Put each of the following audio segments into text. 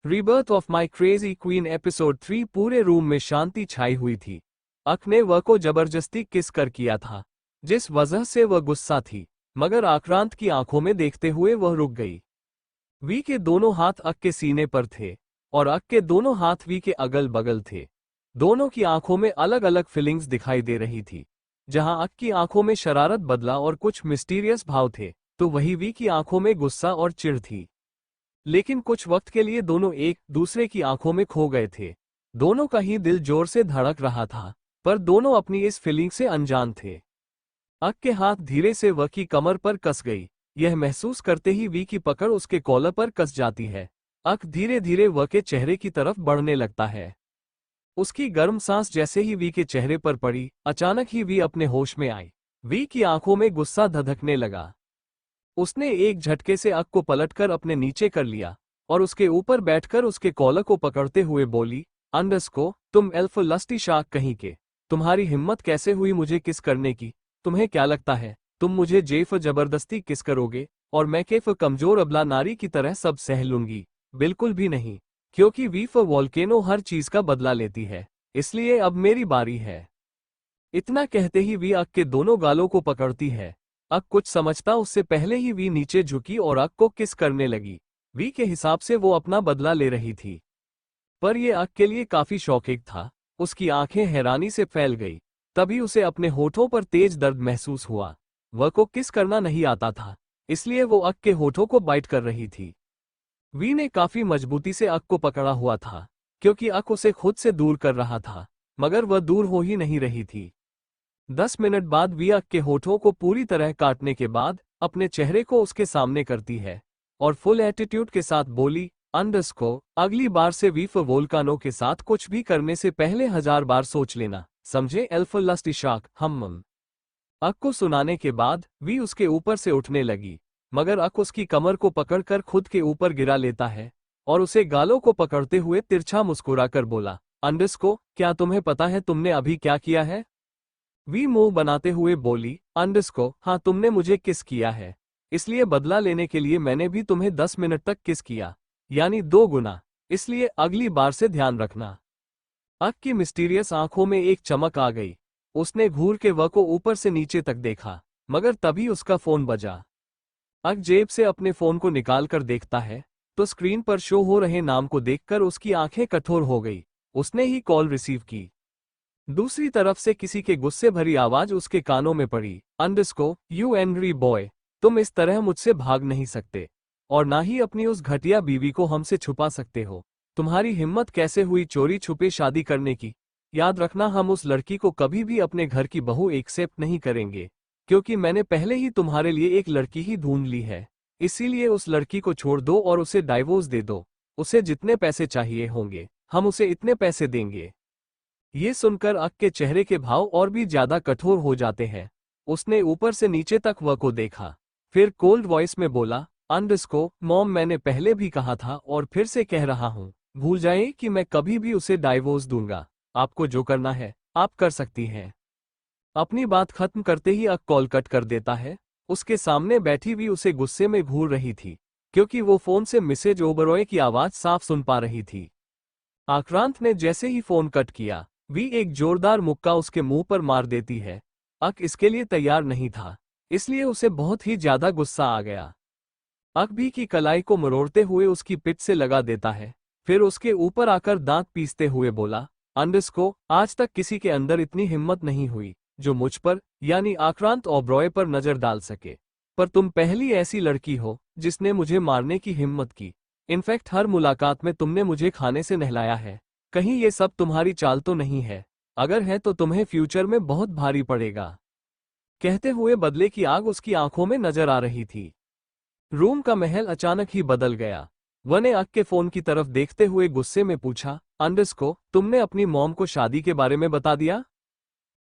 Rebirth of my crazy queen episode 3। पूरे room में शांति छाई हुई थी। अक ने वह को जबरदस्ती किस कर किया था, जिस वजह से वह गुस्सा थी, मगर आक्रांत की आंखों में देखते हुए वह रुक गई। वी के दोनों हाथ अक के सीने पर थे और अक के दोनों हाथ वी के अगल बगल थे। दोनों की आंखों में अलग अलग फीलिंग्स दिखाई दे रही थी। जहां अक की आंखों में शरारत बदला और कुछ मिस्टीरियस भाव थे, तो वही वी की आंखों में गुस्सा और चिढ़ थी। लेकिन कुछ वक्त के लिए दोनों एक दूसरे की आंखों में खो गए थे। दोनों का ही दिल जोर से धड़क रहा था, पर दोनों अपनी इस फीलिंग से अनजान थे। अक के हाथ धीरे से व की कमर पर कस गई। यह महसूस करते ही वी की पकड़ उसके कॉलर पर कस जाती है। अक धीरे धीरे व के चेहरे की तरफ बढ़ने लगता है। उसकी गर्म सांस जैसे ही वी के चेहरे पर पड़ी, अचानक ही वी अपने होश में आई। वी की आंखों में गुस्सा धधकने लगा। उसने एक झटके से अक को पलटकर अपने नीचे कर लिया और उसके ऊपर बैठकर उसके कॉलर को पकड़ते हुए बोली, अंडरस्को, तुम एल्फ लस्टी शार्क कहीं के, तुम्हारी हिम्मत कैसे हुई मुझे किस करने की? तुम्हें क्या लगता है तुम मुझे जेफ जबरदस्ती किस करोगे और मैं केफ कमजोर अबला नारी की तरह सब सह लूंगी? बिल्कुल भी नहीं, क्योंकि वीफ वॉल्केनो हर चीज का बदला लेती है, इसलिए अब मेरी बारी है। इतना कहते ही वी अक के दोनों गालों को पकड़ती है। अक कुछ समझता उससे पहले ही वी नीचे झुकी और अक को किस करने लगी। वी के हिसाब से वो अपना बदला ले रही थी, पर यह अक के लिए काफी शॉकिंग था। उसकी आंखें हैरानी से फैल गई। तभी उसे अपने होठों पर तेज दर्द महसूस हुआ। वह को किस करना नहीं आता था, इसलिए वो अक के होठों को बाइट कर रही थी। वी ने काफी मजबूती से अक को पकड़ा हुआ था, क्योंकि अक उसे खुद से दूर कर रहा था, मगर वह दूर हो ही नहीं रही थी। 10 मिनट बाद वी अक के होठों को पूरी तरह काटने के बाद अपने चेहरे को उसके सामने करती है और फुल एटीट्यूड के साथ बोली, अंडरस्को, अगली बार से वीफ वोल्कानो के साथ कुछ भी करने से पहले 1000 बार सोच लेना, समझे एल्फ लस्टी शार्क? हम अक को सुनाने के बाद वी उसके ऊपर से उठने लगी, मगर अक उसकी कमर को पकड़कर खुद के ऊपर गिरा लेता है और उसे गालों को पकड़ते हुए तिरछा मुस्कुराकर बोला, अंडरस्को, क्या तुम्हें पता है तुमने अभी क्या किया है? वी मुंह बनाते हुए बोली, अंडरस्को, हाँ, तुमने मुझे किस किया है, इसलिए बदला लेने के लिए मैंने भी तुम्हें 10 मिनट तक किस किया, यानी 2 गुना, इसलिए अगली बार से ध्यान रखना। अक की मिस्टीरियस आंखों में एक चमक आ गई। उसने घूर के व को ऊपर से नीचे तक देखा, मगर तभी उसका फोन बजा। अक जेब से अपने फोन को निकाल कर देखता है तो स्क्रीन पर शो हो रहे नाम को देखकर उसकी आंखें कठोर हो गई। उसने ही कॉल रिसीव की। दूसरी तरफ से किसी के गुस्से भरी आवाज उसके कानों में पड़ी, अंडरस्को, यू एंग्री बॉय, तुम इस तरह मुझसे भाग नहीं सकते और ना ही अपनी उस घटिया बीवी को हमसे छुपा सकते हो। तुम्हारी हिम्मत कैसे हुई चोरी छुपे शादी करने की? याद रखना, हम उस लड़की को कभी भी अपने घर की बहू एक्सेप्ट नहीं करेंगे, क्योंकि मैंने पहले ही तुम्हारे लिए एक लड़की ही ढूंढ ली है। इसीलिए उस लड़की को छोड़ दो और उसे डाइवोर्स दे दो। उसे जितने पैसे चाहिए होंगे हम उसे इतने पैसे देंगे। ये सुनकर अक के चेहरे के भाव और भी ज्यादा कठोर हो जाते हैं। उसने ऊपर से नीचे तक वह को देखा, फिर कोल्ड वॉइस में बोला, अंडरस्को, मॉम, मैंने पहले भी कहा था और फिर से कह रहा हूं, भूल जाए कि मैं कभी भी उसे डाइवोर्स दूंगा। आपको जो करना है आप कर सकती हैं। अपनी बात खत्म करते ही अक कॉल कट कर देता है। उसके सामने बैठी हुई उसे गुस्से में घूर रही थी, क्योंकि वो फोन से मिसेज ओबरॉय की आवाज साफ सुन पा रही थी। आक्रांत ने जैसे ही फोन कट किया, वी एक जोरदार मुक्का उसके मुंह पर मार देती है। अक इसके लिए तैयार नहीं था, इसलिए उसे बहुत ही ज्यादा गुस्सा आ गया। अक भी की कलाई को मरोड़ते हुए उसकी पिठ से लगा देता है, फिर उसके ऊपर आकर दांत पीसते हुए बोला, अंडरस्को, आज तक किसी के अंदर इतनी हिम्मत नहीं हुई जो मुझ पर यानी आक्रांत ओबरॉय पर नजर डाल सके, पर तुम पहली ऐसी लड़की हो जिसने मुझे मारने की हिम्मत की। इनफैक्ट हर मुलाकात में तुमने मुझे खाने से नहलाया है। कहीं ये सब तुम्हारी चाल तो नहीं है? अगर है तो तुम्हें फ्यूचर में बहुत भारी पड़ेगा। कहते हुए बदले की आग उसकी आंखों में नजर आ रही थी। रूम का महल अचानक ही बदल गया। वन ने अक के फोन की तरफ देखते हुए गुस्से में पूछा, अंडरस्को, तुमने अपनी मॉम को शादी के बारे में बता दिया?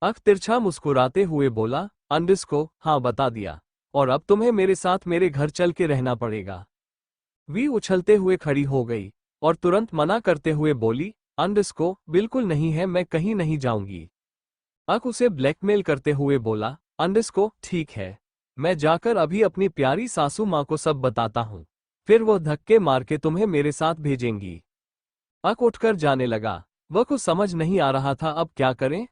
अक तिरछा मुस्कुराते हुए बोला, अंडरस्को, हाँ, बता दिया, और अब तुम्हें मेरे साथ मेरे घर चल के रहना पड़ेगा। वी उछलते हुए खड़ी हो गई और तुरंत मना करते हुए बोली, अंडरस्को, बिल्कुल नहीं है, मैं कहीं नहीं जाऊंगी। अक उसे ब्लैकमेल करते हुए बोला, अंडरस्को, ठीक है, मैं जाकर अभी अपनी प्यारी सासू माँ को सब बताता हूँ, फिर वो धक्के मार के तुम्हें मेरे साथ भेजेंगी। अक उठकर जाने लगा। वह कुछ समझ नहीं आ रहा था अब क्या करें।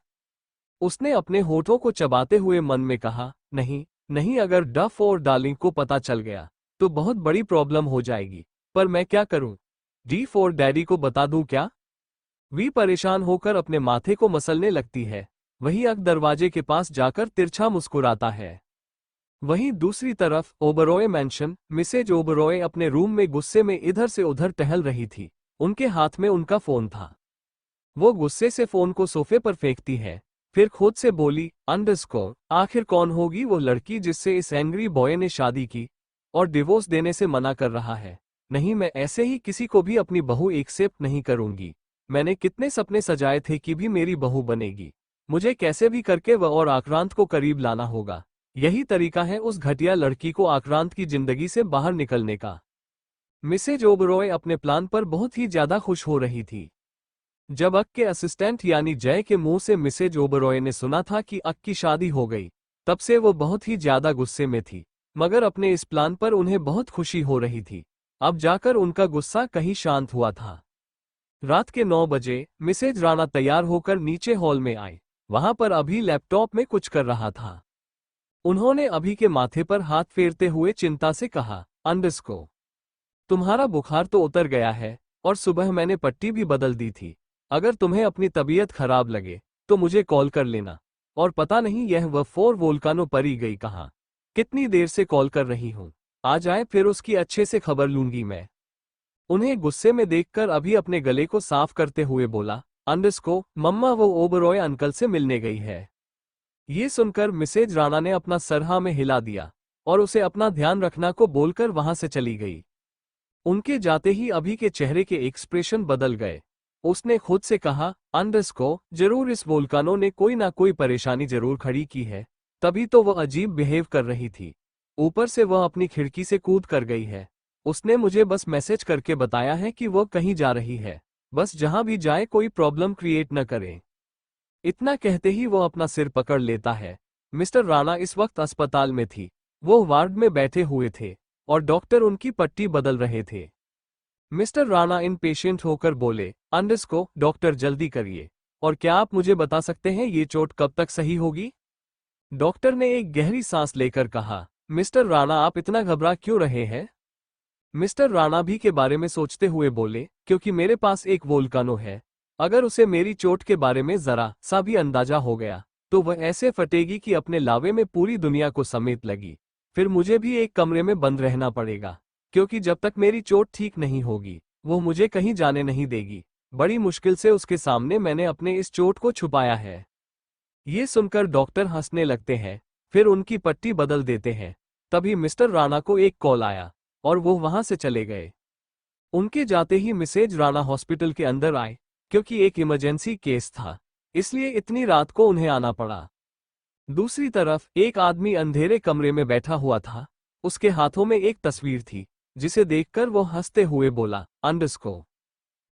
उसने अपने होठों को चबाते हुए मन में कहा, नहीं नहीं, अगर डफ और डार्लिंग को पता चल गया तो बहुत बड़ी प्रॉब्लम हो जाएगी। पर मैं क्या करूं? डीफ और डैडी को बता दूं क्या? वी परेशान होकर अपने माथे को मसलने लगती है। वही अक दरवाजे के पास जाकर तिरछा मुस्कुराता है। वहीं दूसरी तरफ ओबरॉय मैंशन, मिसेज ओबरॉय अपने रूम में गुस्से में इधर से उधर टहल रही थी। उनके हाथ में उनका फोन था। वो गुस्से से फोन को सोफे पर फेंकती है, फिर खुद से बोली, अंडरस्कोर, आखिर कौन होगी वो लड़की जिससे इस एंग्री बॉय ने शादी की और डिवोर्स देने से मना कर रहा है। नहीं, मैं ऐसे ही किसी को भी अपनी बहू एक्सेप्ट नहीं करूंगी। मैंने कितने सपने सजाए थे कि भी मेरी बहू बनेगी। मुझे कैसे भी करके वह और आक्रांत को करीब लाना होगा। यही तरीका है उस घटिया लड़की को आक्रांत की जिंदगी से बाहर निकलने का। मिसेज ओबरॉय अपने प्लान पर बहुत ही ज्यादा खुश हो रही थी। जब अक के असिस्टेंट यानी जय के मुंह से मिसेज ओबरॉय ने सुना था कि अक की शादी हो गई, तब से वो बहुत ही ज्यादा गुस्से में थी। मगर अपने इस प्लान पर उन्हें बहुत खुशी हो रही थी। अब जाकर उनका गुस्सा कहीं शांत हुआ था। रात के 9 बजे मिसेज राणा तैयार होकर नीचे हॉल में आए। वहां पर अभी लैपटॉप में कुछ कर रहा था। उन्होंने अभी के माथे पर हाथ फेरते हुए चिंता से कहा, अंडरस्को, तुम्हारा बुखार तो उतर गया है और सुबह मैंने पट्टी भी बदल दी थी। अगर तुम्हें अपनी तबीयत खराब लगे तो मुझे कॉल कर लेना। और पता नहीं यह वह 4 वोल्कानो परी गई कहाँ। कितनी देर से कॉल कर रही हूँ। आ जाए फिर उसकी अच्छे से खबर लूंगी मैं। उन्हें गुस्से में देखकर अभी अपने गले को साफ करते हुए बोला, अंडरस्को, मम्मा वो ओबरॉय अंकल से मिलने गई है। ये सुनकर मिसेज राणा ने अपना सर हाँ में हिला दिया और उसे अपना ध्यान रखना को बोलकर वहां से चली गई। उनके जाते ही अभी के चेहरे के एक्सप्रेशन बदल गए। उसने खुद से कहा, अंडरस्को, जरूर इस वोल्कानो ने कोई ना कोई परेशानी जरूर खड़ी की है, तभी तो वह अजीब बिहेव कर रही थी। ऊपर से वह अपनी खिड़की से कूद कर गई है। उसने मुझे बस मैसेज करके बताया है कि वह कहीं जा रही है। बस जहां भी जाए कोई प्रॉब्लम क्रिएट न करे। इतना कहते ही वो अपना सिर पकड़ लेता है। मिस्टर राणा इस वक्त अस्पताल में थी। वो वार्ड में बैठे हुए थे और डॉक्टर उनकी पट्टी बदल रहे थे। मिस्टर राणा इनपेशेंट होकर बोले, अंडरस्को, डॉक्टर जल्दी करिए। और क्या आप मुझे बता सकते हैं ये चोट कब तक सही होगी? डॉक्टर ने एक गहरी सांस लेकर कहा, मिस्टर राणा आप इतना घबरा क्यों रहे हैं? मिस्टर राणा भी के बारे में सोचते हुए बोले, क्योंकि मेरे पास एक वोल्कानो है। अगर उसे मेरी चोट के बारे में जरा सा भी अंदाजा हो गया तो वह ऐसे फटेगी कि अपने लावे में पूरी दुनिया को समेट लगी। फिर मुझे भी एक कमरे में बंद रहना पड़ेगा, क्योंकि जब तक मेरी चोट ठीक नहीं होगी वो मुझे कहीं जाने नहीं देगी। बड़ी मुश्किल से उसके सामने मैंने अपने इस चोट को छुपाया है। ये सुनकर डॉक्टर हंसने लगते हैं, फिर उनकी पट्टी बदल देते हैं। तभी मिस्टर राणा को एक कॉल आया और वो वहां से चले गए। उनके जाते ही मिसेज राणा हॉस्पिटल के अंदर आए, क्योंकि एक इमरजेंसी केस था, इसलिए इतनी रात को उन्हें आना पड़ा। दूसरी तरफ एक आदमी अंधेरे कमरे में बैठा हुआ था। उसके हाथों में एक तस्वीर थी, जिसे देखकर वो हंसते हुए बोला, अंडरस्को,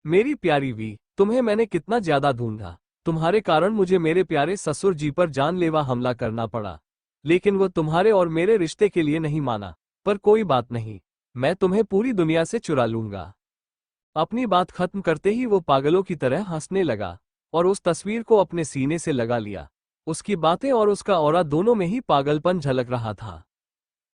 मेरी प्यारी वी, तुम्हें मैंने कितना ज्यादा ढूंढा। तुम्हारे कारण मुझे मेरे प्यारे ससुर जी पर जानलेवा हमला करना पड़ा, लेकिन वो तुम्हारे और मेरे रिश्ते के लिए नहीं माना। पर कोई बात नहीं, मैं तुम्हें पूरी दुनिया से चुरा लूंगा। अपनी बात खत्म करते ही वो पागलों की तरह हंसने लगा और उस तस्वीर को अपने सीने से लगा लिया। उसकी बातें और उसका ऑरा दोनों में ही पागलपन झलक रहा था।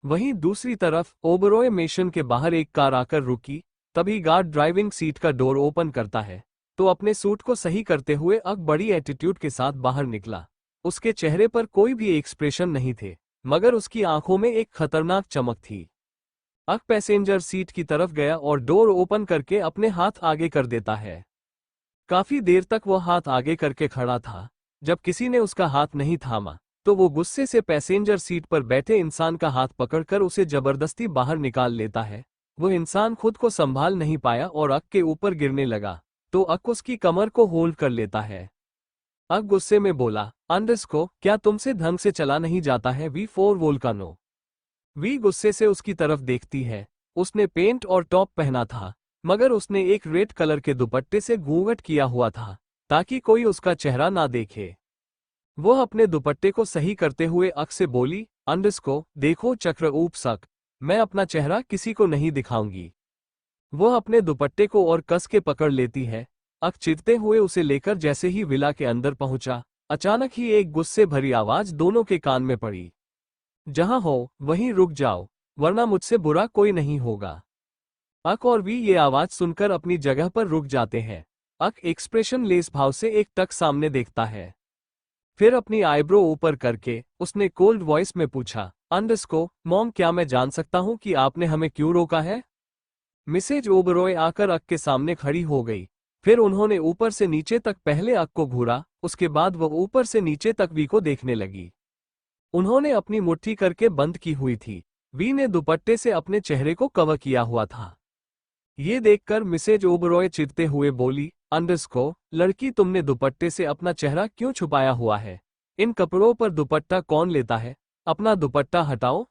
वहीं दूसरी तरफ ओबरॉय मेशन के बाहर एक कार आकर रुकी। तभी गार्ड ड्राइविंग सीट का डोर ओपन करता है तो अपने सूट को सही करते हुए अक बड़ी एटीट्यूड के साथ बाहर निकला। उसके चेहरे पर कोई भी एक्सप्रेशन नहीं थे, मगर उसकी आंखों में एक खतरनाक चमक थी। अक पैसेंजर सीट की तरफ गया और डोर ओपन करके अपने हाथ आगे कर देता है। काफी देर तक वो हाथ आगे करके खड़ा था। जब किसी ने उसका हाथ नहीं थामा तो वो गुस्से से पैसेंजर सीट पर बैठे इंसान का हाथ पकड़कर उसे जबरदस्ती बाहर निकाल लेता है। वो इंसान खुद को संभाल नहीं पाया और अक के ऊपर गिरने लगा तो अक उसकी कमर को होल्ड कर लेता है। अक गुस्से में बोला, अंडरस्को, क्या तुमसे ढंग से चला नहीं जाता है वी4 वोल्कानो? वी गुस्से से उसकी तरफ देखती है। उसने पेंट और टॉप पहना था, मगर उसने एक रेड कलर के दुपट्टे से घूंघट किया हुआ था ताकि कोई उसका चेहरा ना देखे। वो अपने दुपट्टे को सही करते हुए अक से बोली, अंडरस्को, देखो चक्र ऊप सक, मैं अपना चेहरा किसी को नहीं दिखाऊंगी। वह अपने दुपट्टे को और कस के पकड़ लेती है। अक चिढ़ते हुए उसे लेकर जैसे ही विला के अंदर पहुंचा, अचानक ही एक गुस्से भरी आवाज दोनों के कान में पड़ी। जहां हो वहीं रुक जाओ, वरना मुझसे बुरा कोई नहीं होगा। अक और वी ये आवाज सुनकर अपनी जगह पर रुक जाते हैं। अक एक्सप्रेशन लेस भाव से एक टक सामने देखता है। फिर अपनी आईब्रो ऊपर करके उसने कोल्ड वॉइस में पूछा, अंडरस्को मॉम, क्या मैं जान सकता हूं कि आपने हमें क्यों रोका है? मिसेज ओबरॉय आकर अक के सामने खड़ी हो गई। फिर उन्होंने ऊपर से नीचे तक पहले अक को घूरा, उसके बाद वह ऊपर से नीचे तक वी को देखने लगी। उन्होंने अपनी मुट्ठी करके बंद की हुई थी। वी ने दुपट्टे से अपने चेहरे को कवर किया हुआ था। ये देखकर मिसेज ओबरॉय चिढ़ते हुए बोली, अंडरस्को लड़की, तुमने दुपट्टे से अपना चेहरा क्यों छुपाया हुआ है? इन कपड़ों पर दुपट्टा कौन लेता है? अपना दुपट्टा हटाओ।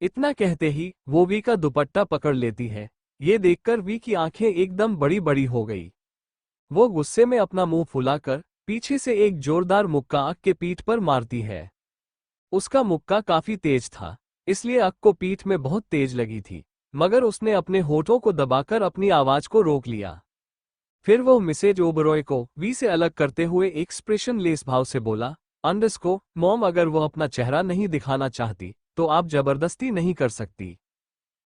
इतना कहते ही वो वी का दुपट्टा पकड़ लेती है। ये देखकर वी की आंखें एकदम बड़ी बड़ी हो गई। वो गुस्से में अपना मुंह फुलाकर पीछे से एक जोरदार मुक्का अक के पीठ पर मारती है। उसका मुक्का काफी तेज था, इसलिए अक को पीठ में बहुत तेज लगी थी, मगर उसने अपने होठों को दबाकर अपनी आवाज को रोक लिया। फिर वो मिसेज ओबरॉय को वी से अलग करते हुए एक्सप्रेशन लेस भाव से बोला, अंडरस्को मॉम, अगर वो अपना चेहरा नहीं दिखाना चाहती तो आप जबरदस्ती नहीं कर सकती।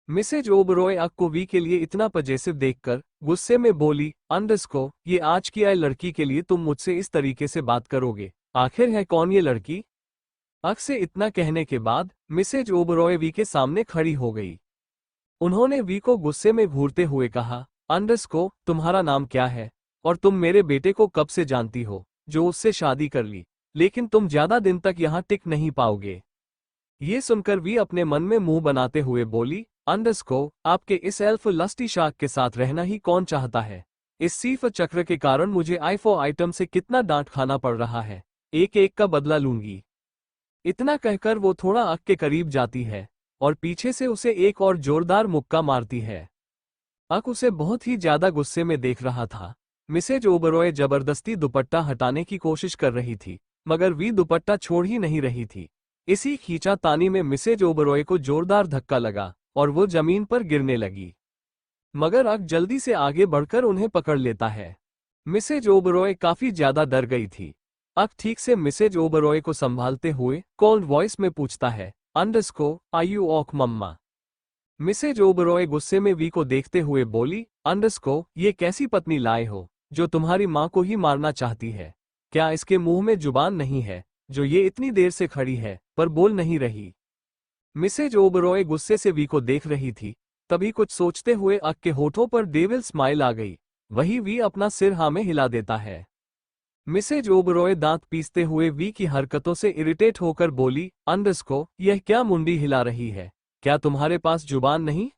मिसेज ओबरॉय अक को वी के लिए इतना पजेसिव देखकर गुस्से में बोली, अंडरस्को ये आज की आई लड़की के लिए तुम मुझसे इस तरीके से बात करोगे? आखिर है कौन ये लड़की? अक से इतना कहने के बाद मिसेज ओबरॉय वी के सामने खड़ी हो गई। उन्होंने वी को गुस्से में घूरते हुए कहा, अंडरस्को तुम्हारा नाम क्या है? और तुम मेरे बेटे को कब से जानती हो, जो उससे शादी कर ली? लेकिन तुम ज्यादा दिन तक यहाँ टिक नहीं पाओगे। ये सुनकर वी अपने मन में मुंह बनाते हुए बोली, अंडरस्को आपके इस एल्फ लस्टी शार्क के साथ रहना ही कौन चाहता है? इस सीफ चक्र के कारण मुझे आईफो आइटम से कितना डांट खाना पड़ रहा है, एक एक का बदला लूंगी। इतना कहकर वो थोड़ा अक के करीब जाती है और पीछे से उसे एक और जोरदार मुक्का मारती है। अक उसे बहुत ही ज्यादा गुस्से में देख रहा था। मिसेज ओबरॉय जबरदस्ती दुपट्टा हटाने की कोशिश कर रही थी, मगर वी दुपट्टा छोड़ ही नहीं रही थी। इसी खींचातानी में मिसेज ओबरॉय को जोरदार धक्का लगा और वो जमीन पर गिरने लगी, मगर अक जल्दी से आगे बढ़कर उन्हें पकड़ लेता है। मिसेज ओबरॉय काफी ज्यादा डर गई थी। अक ठीक से मिसेज ओबरॉय को संभालते हुए कोल्ड वॉइस में पूछता है, underscore are you okay mama? Mrs Oberoi गुस्से में वी को देखते हुए बोली, अंडरस्को ये कैसी पत्नी लाए हो जो तुम्हारी माँ को ही मारना चाहती है? क्या इसके मुंह में जुबान नहीं है जो ये इतनी देर से खड़ी है पर बोल नहीं रही? मिसेज ओबरॉय गुस्से से वी को देख रही थी। तभी कुछ सोचते हुए अक के होठों पर डेविल स्माइल आ गई। वही वी अपना सिर हाँ में हिला देता है। मिसेज ओबरॉय दांत पीसते हुए वी की हरकतों से इरिटेट होकर बोली, अंडरस्को यह क्या मुंडी हिला रही है? क्या तुम्हारे पास जुबान नहीं?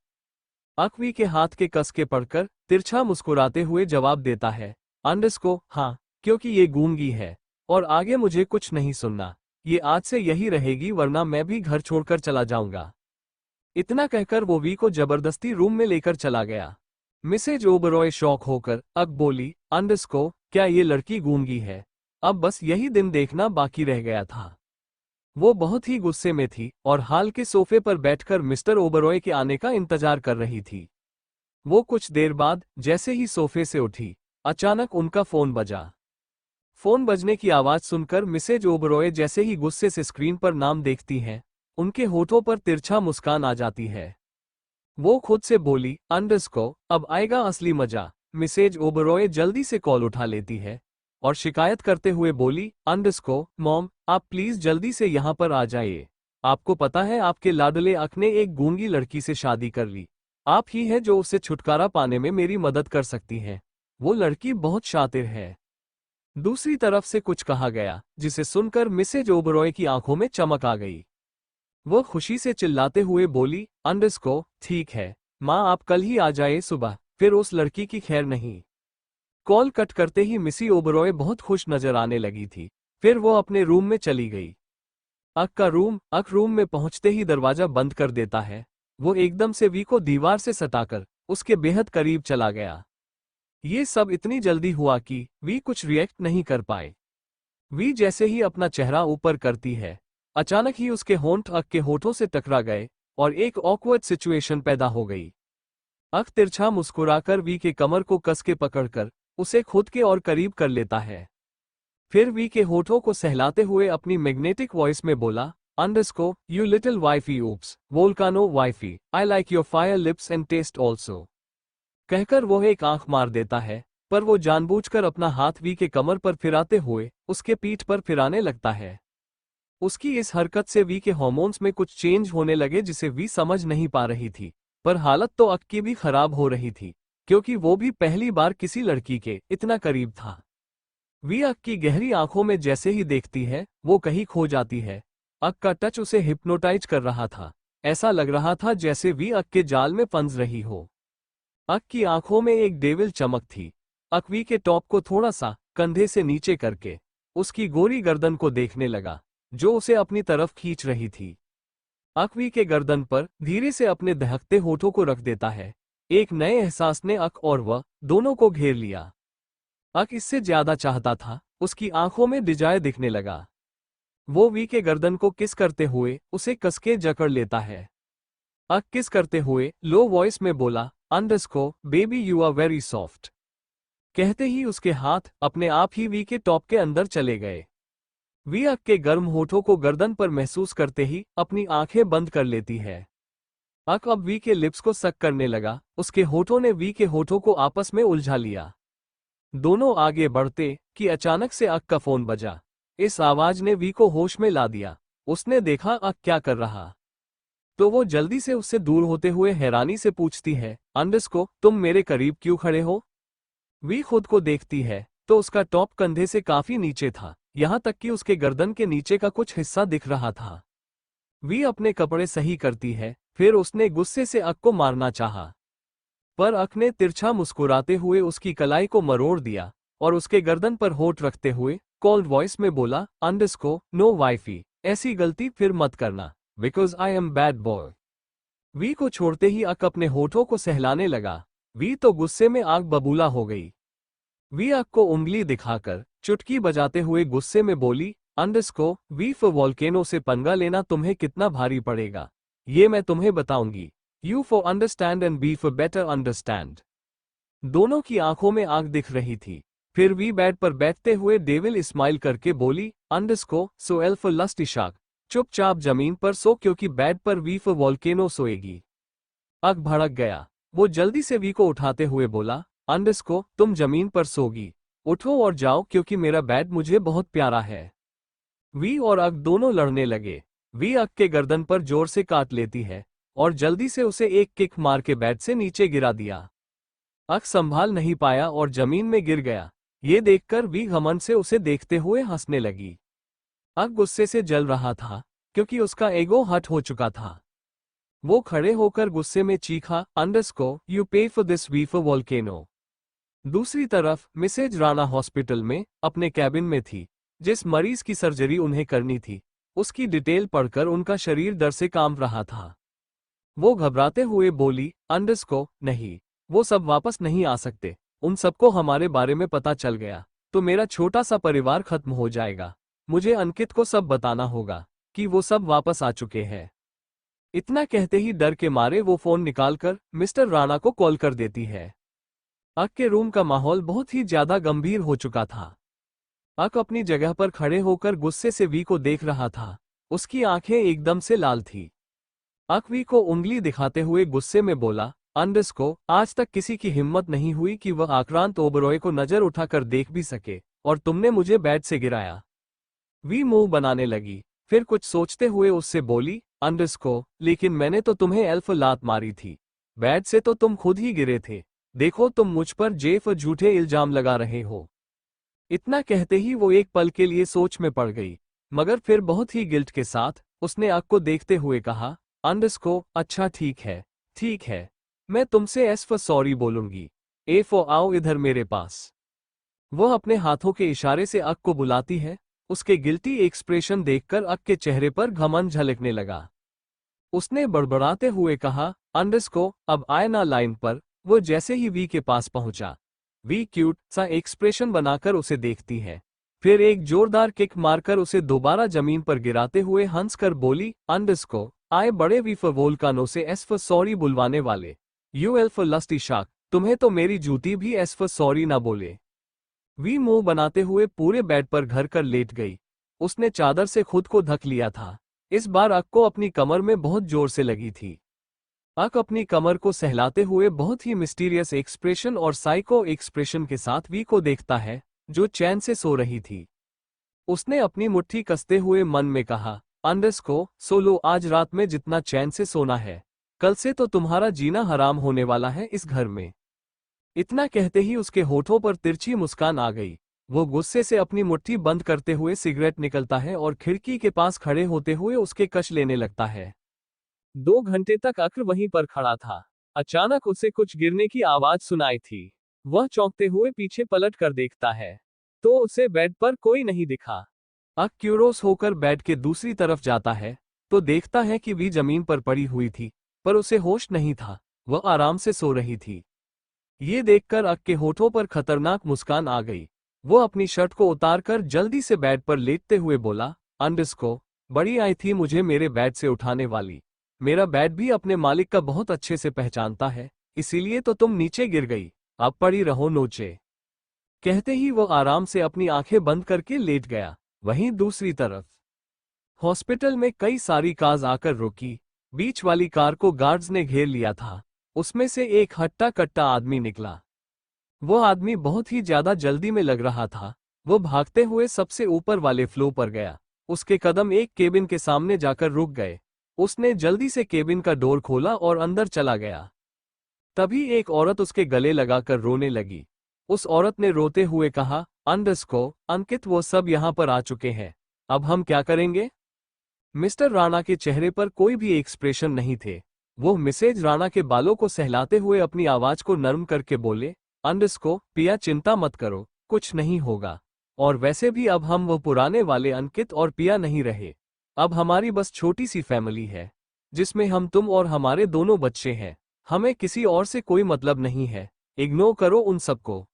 अक वी के हाथ के कस के पड़कर तिरछा मुस्कुराते हुए जवाब देता है, अंडरस्को हाँ, क्योंकि ये गूंगी है और आगे मुझे कुछ नहीं सुनना। ये आज से यही रहेगी, वरना मैं भी घर छोड़कर चला जाऊंगा। इतना कहकर वो वी को जबरदस्ती रूम में लेकर चला गया। मिसेज ओबरॉय शॉक होकर अक बोली, अंडरस्को क्या ये लड़की गूंगी है? अब बस यही दिन देखना बाकी रह गया था। वो बहुत ही गुस्से में थी और हाल के सोफे पर बैठकर मिस्टर ओबरॉय के आने का इंतजार कर रही थी। वो कुछ देर बाद जैसे ही सोफे से उठी, अचानक उनका फोन बजा। फोन बजने की आवाज सुनकर मिसेज ओबरॉय जैसे ही गुस्से से स्क्रीन पर नाम देखती हैं, उनके होठों पर तिरछा मुस्कान आ जाती है। वो खुद से बोली, अंडरस्को अब आएगा असली मजा। मिसेज ओबरॉय जल्दी से कॉल उठा लेती है और शिकायत करते हुए बोली, अंडरस्को मॉम, आप प्लीज जल्दी से यहाँ पर आ जाइए। आपको पता है आपके लाडले अक ने एक गूंगी लड़की से शादी कर ली। आप ही हैं जो उससे छुटकारा पाने में मेरी मदद कर सकती हैं। वो लड़की बहुत शातिर है। दूसरी तरफ से कुछ कहा गया जिसे सुनकर मिसेज ओबरॉय की आंखों में चमक आ गई। वो खुशी से चिल्लाते हुए बोली, अंडरस्को ठीक है माँ, आप कल ही आ जाए सुबह, फिर उस लड़की की खैर नहीं। कॉल कट करते ही मिसी ओबरॉय बहुत खुश नजर आने लगी थी। फिर वो अपने रूम में चली गई। अक रूम में पहुंचते ही दरवाजा बंद कर देता है। वो एकदम से वी को दीवार से सटाकर उसके बेहद करीब चला गया। ये सब इतनी जल्दी हुआ कि वी कुछ रिएक्ट नहीं कर पाए। वी जैसे ही अपना चेहरा ऊपर करती है, अचानक ही उसके होंठ अक के होठों से टकरा गए और एक ऑकवर्ड सिचुएशन पैदा हो गई। अक तिरछा मुस्कुराकर वी के कमर को कस के पकड़कर उसे खुद के और करीब कर लेता है। फिर वी के होठों को सहलाते हुए अपनी मैग्नेटिक वॉइस में बोला, underscore you little wifey oops volcano wifey I like your fire lips and taste also. कहकर वो एक आंख मार देता है, पर वो जानबूझकर अपना हाथ वी के कमर पर फिराते हुए उसके पीठ पर फिराने लगता है। उसकी इस हरकत से वी के हार्मोन्स में कुछ चेंज होने लगे जिसे वी समझ नहीं पा रही थी, पर हालत तो अक की भी खराब हो रही थी, क्योंकि वो भी पहली बार किसी लड़की के इतना करीब था। वी अक की गहरी आंखों में जैसे ही देखती है वो कहीं खो जाती है। अक का टच उसे हिप्नोटाइज कर रहा था। ऐसा लग रहा था जैसे वी अक के जाल में फंस रही हो। अक की आंखों में एक डेविल चमक थी। अक वी के टॉप को थोड़ा सा कंधे से नीचे करके उसकी गोरी गर्दन को देखने लगा, जो उसे अपनी तरफ खींच रही थी। अक वी के गर्दन पर धीरे से अपने दहकते होठों को रख देता है। एक नए एहसास ने अक और वह दोनों को घेर लिया। अक इससे ज्यादा चाहता था। उसकी आंखों में डिजायर दिखने लगा। वो वी के गर्दन को किस करते हुए उसे कसके जकड़ लेता है। अक किस करते हुए लो वॉइस में बोला, underscore baby you are very soft. कहते ही उसके हाथ अपने आप ही वी के टॉप के अंदर चले गए। वी अक के गर्म होठों को गर्दन पर महसूस करते ही अपनी आंखें बंद कर लेती है। अक अब वी के लिप्स को सक करने लगा। उसके होठों ने वी के होठों को आपस में उलझा लिया। दोनों आगे बढ़ते कि अचानक से अक का फोन बजा। इस आवाज ने वी को होश में ला दिया। उसने देखा अक क्या कर रहा, तो वो जल्दी से उससे दूर होते हुए हैरानी से पूछती है, अंडरस्को तुम मेरे करीब क्यों खड़े हो? वी खुद को देखती है तो उसका टॉप कंधे से काफी नीचे था, यहां तक कि उसके गर्दन के नीचे का कुछ हिस्सा दिख रहा था। वी अपने कपड़े सही करती है, फिर उसने गुस्से से अक को मारना चाहा, पर अक ने तिरछा मुस्कुराते हुए उसकी कलाई को मरोड़ दिया और उसके गर्दन पर होठ रखते हुए कोल्ड वॉइस में बोला, अंडरस्को नो वाइफी, ऐसी गलती फिर मत करना, because I am bad boy. V को छोड़ते ही अक अपने होठों को सहलाने लगा। वी तो गुस्से में आग बबूला हो गई। वी अक को उंगली दिखाकर चुटकी बजाते हुए गुस्से में बोली, अंडरस्को वी फॉर वॉल्केनो से पंगा लेना तुम्हें कितना भारी पड़ेगा, ये मैं तुम्हें बताऊंगी। U for understand and B for better understand. दोनों की आंखों में आग दिख रही थी। फिर वी बेड पर बैठते हुए डेविल स्माइल करके बोली, underscore so L for lust Ishaq, चुपचाप जमीन पर सो क्योंकि बेड पर वी फॉर वॉल्केनो सोएगी। अक भड़क गया। वो जल्दी से वी को उठाते हुए बोला, अंडरस्को तुम जमीन पर सोगी, उठो और जाओ क्योंकि मेरा बेड मुझे बहुत प्यारा है। वी और अक दोनों लड़ने लगे। वी अक के गर्दन पर जोर से काट लेती है और जल्दी से उसे एक किक मार के बेड से नीचे गिरा दिया। अक संभाल नहीं पाया और जमीन में गिर गया। ये देखकर वी घमंड से उसे देखते हुए हंसने लगी। अक गुस्से से जल रहा था क्योंकि उसका ईगो हर्ट हो चुका था। वो खड़े होकर गुस्से में चीखा, underscore you pay for this V for volcano. दूसरी तरफ मिसेज राणा हॉस्पिटल में अपने कैबिन में थी। जिस मरीज की सर्जरी उन्हें करनी थी उसकी डिटेल पढ़कर उनका शरीर डर से कांप रहा था। वो घबराते हुए बोली, अंडरस्को नहीं, वो सब वापस नहीं आ सकते। उन सबको हमारे बारे में पता चल गया तो मेरा छोटा सा परिवार खत्म हो जाएगा। मुझे अंकित को सब बताना होगा कि वो सब वापस आ चुके हैं। इतना कहते ही डर के मारे वो फोन निकालकर मिस्टर राणा को कॉल कर देती है। अक के रूम का माहौल बहुत ही ज्यादा गंभीर हो चुका था। अक अपनी जगह पर खड़े होकर गुस्से से वी को देख रहा था। उसकी आंखें एकदम से लाल थी। अक वी को उंगली दिखाते हुए गुस्से में बोला, अंडरस्को आज तक किसी की हिम्मत नहीं हुई कि वह आक्रांत ओबरॉय को नजर उठाकर देख भी सके, और तुमने मुझे बेड से गिराया। वी मुंह बनाने लगी, फिर कुछ सोचते हुए उससे बोली, अंडरस्को लेकिन मैंने तो तुम्हें एल्फ लात मारी थी। बेड से तो तुम खुद ही गिरे थे। देखो तुम मुझ पर जेफ झूठे इल्जाम लगा रहे हो। इतना कहते ही वो एक पल के लिए सोच में पड़ गई, मगर फिर बहुत ही गिल्ट के साथ उसने अक को देखते हुए कहा, अंडरस्को अच्छा ठीक है, मैं तुमसे एस फॉर सॉरी बोलूंगी। ए फॉर आओ इधर मेरे पास। वह अपने हाथों के इशारे से अक को बुलाती है। उसके गिल्टी एक्सप्रेशन देखकर अक के चेहरे पर घमंड झलकने लगा। उसने बड़बड़ाते हुए कहा, अंडरस्को अब आए ना लाइन पर। वो जैसे ही वी के पास पहुंचा, वी क्यूट सा एक्सप्रेशन बनाकर उसे देखती है, फिर एक जोरदार किक मारकर उसे दोबारा जमीन पर गिराते हुए हंसकर बोली, अंडरस्को आए बड़े वी फॉर वोल्कानो से एस फॉर सॉरी बुलवाने वाले। U L for lusty shark, तुम्हें तो मेरी जूती भी एस फॉर सॉरी ना बोले। वी मुंह बनाते हुए पूरे बेड पर घर कर लेट गई। उसने चादर से खुद को ढक लिया था। इस बार अक को अपनी कमर में बहुत जोर से लगी थी। अक अपनी कमर को सहलाते हुए बहुत ही मिस्टीरियस एक्सप्रेशन और साइको एक्सप्रेशन के साथ वी को देखता है, जो चैन से सो रही थी। उसने अपनी मुट्ठी कसते हुए मन में कहा, अंडरस्को सोलो, आज रात में जितना चैन से सोना है, कल से तो तुम्हारा जीना हराम होने वाला है इस घर में। इतना कहते ही उसके होठों पर तिरछी मुस्कान आ गई। वो गुस्से से अपनी मुट्ठी बंद करते हुए सिगरेट निकलता है और खिड़की के पास खड़े होते हुए उसके कश लेने लगता है। 2 घंटे तक अक्र वहीं पर खड़ा था। अचानक उसे कुछ गिरने की आवाज सुनाई थी। वह चौंकते हुए पीछे पलट कर देखता है, तो उसे बेड पर कोई नहीं दिखा। अक क्यूरोस होकर बेड के दूसरी तरफ जाता है, तो देखता है कि वी जमीन पर पड़ी हुई थी, पर उसे होश नहीं था। वह आराम से सो रही थी। ये देखकर अक के होठों पर खतरनाक मुस्कान आ गई। वो अपनी शर्ट को उतारकर जल्दी से बेड पर लेटते हुए बोला, अंडरस्को, बड़ी आई थी मुझे मेरे बेड से उठाने वाली। मेरा बेड भी अपने मालिक का बहुत अच्छे से पहचानता है, इसीलिए तो तुम नीचे गिर गई। अब पड़ी रहो नोचे। कहते ही वो आराम से अपनी आंखें बंद करके लेट गया। वहीं दूसरी तरफ हॉस्पिटल में कई सारी कार्स आकर रुकी। बीच वाली कार को गार्ड्स ने घेर लिया था। उसमें से एक हट्टा कट्टा आदमी निकला। वो आदमी बहुत ही ज्यादा जल्दी में लग रहा था। वो भागते हुए सबसे ऊपर वाले फ्लोर पर गया। उसके कदम एक केबिन के सामने जाकर रुक गए। उसने जल्दी से केबिन का डोर खोला और अंदर चला गया। तभी एक औरत उसके गले लगाकर रोने लगी। उस औरत ने रोते हुए कहा, अंडरस्को, अंकित वो सब यहाँ पर आ चुके हैं, अब हम क्या करेंगे? मिस्टर राणा के चेहरे पर कोई भी एक्सप्रेशन नहीं थे। वो मिसेज राणा के बालों को सहलाते हुए अपनी आवाज को नरम करके बोले, अंडरस्को, पिया चिंता मत करो, कुछ नहीं होगा। और वैसे भी अब हम वो पुराने वाले अंकित और पिया नहीं रहे। अब हमारी बस छोटी सी फैमिली है, जिसमें हम तुम और हमारे दोनों बच्चे हैं। हमें किसी और से कोई मतलब नहीं है। इग्नोर करो उन सबको।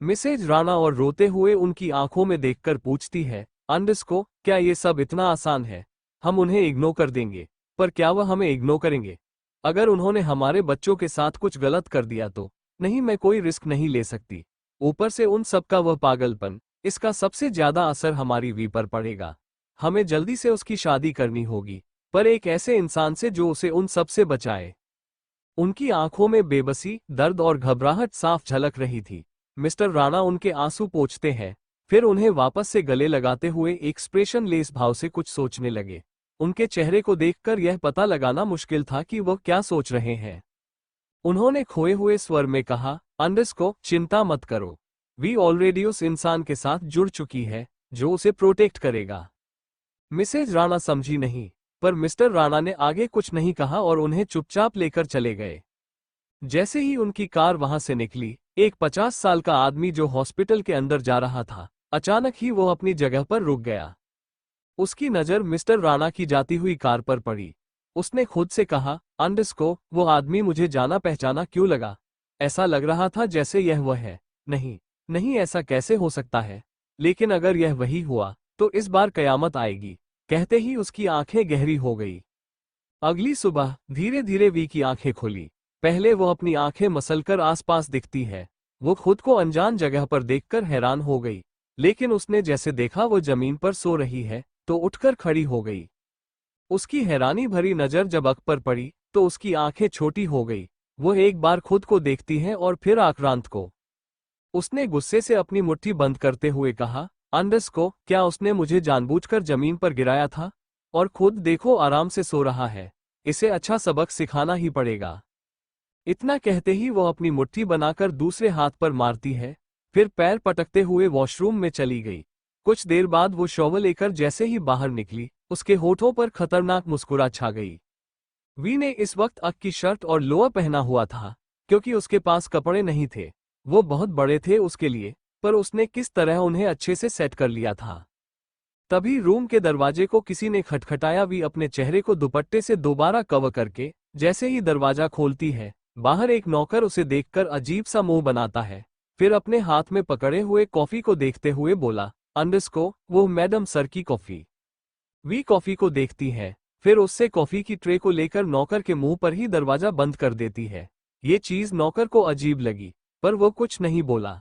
मिसेज राणा और रोते हुए उनकी आंखों में देखकर पूछती है, अंडरस्को, क्या ये सब इतना आसान है? हम उन्हें इग्नोर कर देंगे, पर क्या वह हमें इग्नोर करेंगे? अगर उन्होंने हमारे बच्चों के साथ कुछ गलत कर दिया तो? नहीं, मैं कोई रिस्क नहीं ले सकती। ऊपर से उन सबका वह पागलपन, इसका सबसे ज्यादा असर हमारी वी पर पड़ेगा। हमें जल्दी से उसकी शादी करनी होगी, पर एक ऐसे इंसान से जो उसे उन सब से बचाए। उनकी आंखों में बेबसी, दर्द और घबराहट साफ झलक रही थी। मिस्टर राणा उनके आंसू पोंछते हैं, फिर उन्हें वापस से गले लगाते हुए एक्सप्रेशन लेस भाव से कुछ सोचने लगे। उनके चेहरे को देखकर यह पता लगाना मुश्किल था कि वह क्या सोच रहे हैं। उन्होंने खोए हुए स्वर में कहा, अंडरस्को, चिंता मत करो। वी ऑलरेडी उस इंसान के साथ जुड़ चुकी है, जो उसे प्रोटेक्ट करेगा। मिसेज राणा समझी नहीं, पर मिस्टर राणा ने आगे कुछ नहीं कहा और उन्हें चुपचाप लेकर चले गए। जैसे ही उनकी कार वहां से निकली, एक 50 साल का आदमी जो हॉस्पिटल के अंदर जा रहा था, अचानक ही वो अपनी जगह पर रुक गया। उसकी नज़र मिस्टर राणा की जाती हुई कार पर पड़ी। उसने खुद से कहा, अंडरस्को, वो आदमी मुझे जाना पहचाना क्यों लगा? ऐसा लग रहा था जैसे यह वह है। नहीं नहीं, ऐसा कैसे हो सकता है? लेकिन अगर यह वही हुआ, तो इस बार कयामत आएगी। कहते ही उसकी आंखें गहरी हो गई। अगली सुबह धीरे धीरे वी की आंखें खुली। पहले वो अपनी आंखें मसलकर आसपास दिखती है। वो खुद को अनजान जगह पर देखकर हैरान हो गई, लेकिन उसने जैसे देखा वो जमीन पर सो रही है, तो उठकर खड़ी हो गई। उसकी हैरानी भरी नजर जब अक पर पड़ी, तो उसकी आंखें छोटी हो गई। वो एक बार खुद को देखती है और फिर आक्रांत को। उसने गुस्से से अपनी मुट्ठी बंद करते हुए कहा, अंडरस्को, क्या उसने मुझे जानबूझकर जमीन पर गिराया था? और खुद देखो आराम से सो रहा है। इसे अच्छा सबक सिखाना ही पड़ेगा। इतना कहते ही वो अपनी मुट्ठी बनाकर दूसरे हाथ पर मारती है, फिर पैर पटकते हुए वॉशरूम में चली गई। कुछ देर बाद वो शॉवल लेकर जैसे ही बाहर निकली, उसके होठों पर खतरनाक मुस्कुराहट छा गई। वी ने इस वक्त अक की शर्ट और लोअर पहना हुआ था, क्योंकि उसके पास कपड़े नहीं थे। वो बहुत बड़े थे उसके लिए, पर उसने किस तरह उन्हें अच्छे से सेट कर लिया था। तभी रूम के दरवाजे को किसी ने खटखटाया। वी अपने चेहरे को दुपट्टे से दोबारा कवर करके जैसे ही दरवाजा खोलती है, बाहर एक नौकर उसे देखकर अजीब सा मुंह बनाता है। फिर अपने हाथ में पकड़े हुए कॉफी को देखते हुए बोला, अंडरस्को, वो मैडम सर की कॉफी। वी कॉफी को देखती है, फिर उससे कॉफी की ट्रे को लेकर नौकर के मुंह पर ही दरवाजा बंद कर देती है। ये चीज नौकर को अजीब लगी, पर वो कुछ नहीं बोला।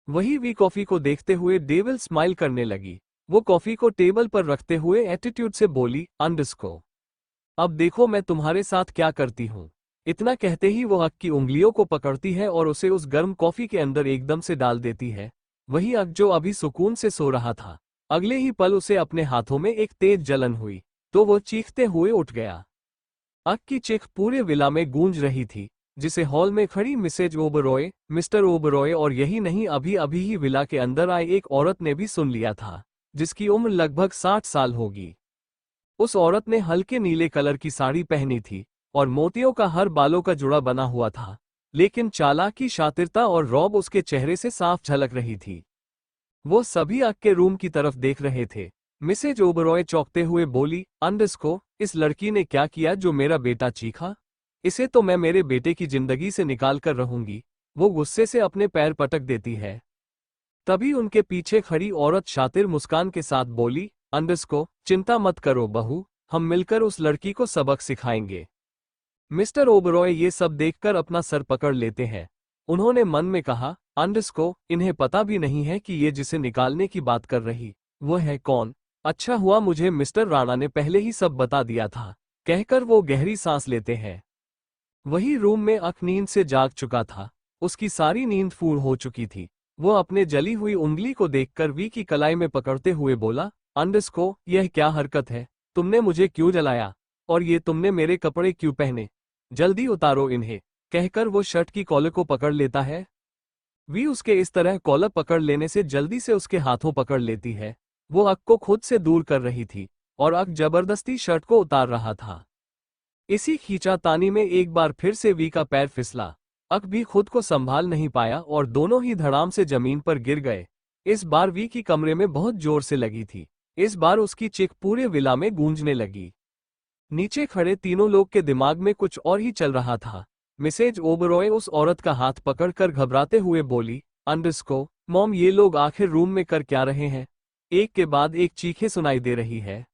वही वी कॉफी को देखते हुए डेविल स्माइल करने लगी। वो कॉफी को टेबल पर रखते हुए एटीट्यूड से बोली, अंडस्को, अब देखो मैं तुम्हारे साथ क्या करती हूँ। इतना कहते ही वो अक की उंगलियों को पकड़ती है और उसे उस गर्म कॉफी के अंदर एकदम से डाल देती है। वही अक जो अभी सुकून से सो रहा था, अगले ही पल उसे अपने हाथों में एक तेज जलन हुई, तो वो चीखते हुए उठ गया। अक की चीख पूरे विला में गूंज रही थी, जिसे हॉल में खड़ी मिसेज ओबरॉय, मिस्टर ओबरॉय और यही नहीं अभी अभी ही विला के अंदर आए एक औरत ने भी सुन लिया था, जिसकी उम्र लगभग 60 साल होगी। उस औरत ने हल्के नीले कलर की साड़ी पहनी थी और मोतियों का हर बालों का जुड़ा बना हुआ था, लेकिन चालाकी, शातिरता और रौब उसके चेहरे से साफ झलक रही थी। वो सभी अक के रूम की तरफ देख रहे थे। मिसेज ओबरॉय चौंकते हुए बोली, अंडस्को, इस लड़की ने क्या किया जो मेरा बेटा चीखा? इसे तो मैं मेरे बेटे की जिंदगी से निकाल कर रहूंगी। वो गुस्से से अपने पैर पटक देती है। तभी उनके पीछे खड़ी औरत शातिर मुस्कान के साथ बोली, अंडस्को, चिंता मत करो बहू, हम मिलकर उस लड़की को सबक सिखाएंगे। मिस्टर ओबरॉय ये सब देखकर अपना सर पकड़ लेते हैं। उन्होंने मन में कहा, अंडस्को, इन्हें पता भी नहीं है कि ये जिसे निकालने की बात कर रही वो है कौन। अच्छा हुआ मुझे मिस्टर राणा ने पहले ही सब बता दिया था, कहकर वो गहरी सांस लेते हैं। वही रूम में अक नींद से जाग चुका था। उसकी सारी नींद फूल हो चुकी थी। वो अपने जली हुई उंगली को देखकर वी की कलाई में पकड़ते हुए बोला, अंडस्को, यह क्या हरकत है? तुमने मुझे क्यों जलाया? और ये तुमने मेरे कपड़े क्यों पहने? जल्दी उतारो इन्हें, कहकर वो शर्ट की कॉलर को पकड़ लेता है। वी उसके इस तरह कॉलर पकड़ लेने से जल्दी से उसके हाथों पकड़ लेती है। वो अक को खुद से दूर कर रही थी और अक जबरदस्ती शर्ट को उतार रहा था। इसी खींचातानी में एक बार फिर से वी का पैर फिसला। अक भी खुद को संभाल नहीं पाया और दोनों ही धड़ाम से जमीन पर गिर गए। इस बार वी की कमरे में बहुत जोर से लगी थी। इस बार उसकी चीख पूरे विला में गूंजने लगी। नीचे खड़े तीनों लोग के दिमाग में कुछ और ही चल रहा था। मिसेज ओबरॉय उस औरत का हाथ पकड़कर घबराते हुए बोली, अंडस्को, मॉम, ये लोग आखिर रूम में कर क्या रहे हैं? एक के बाद एक चीखें सुनाई दे रही है।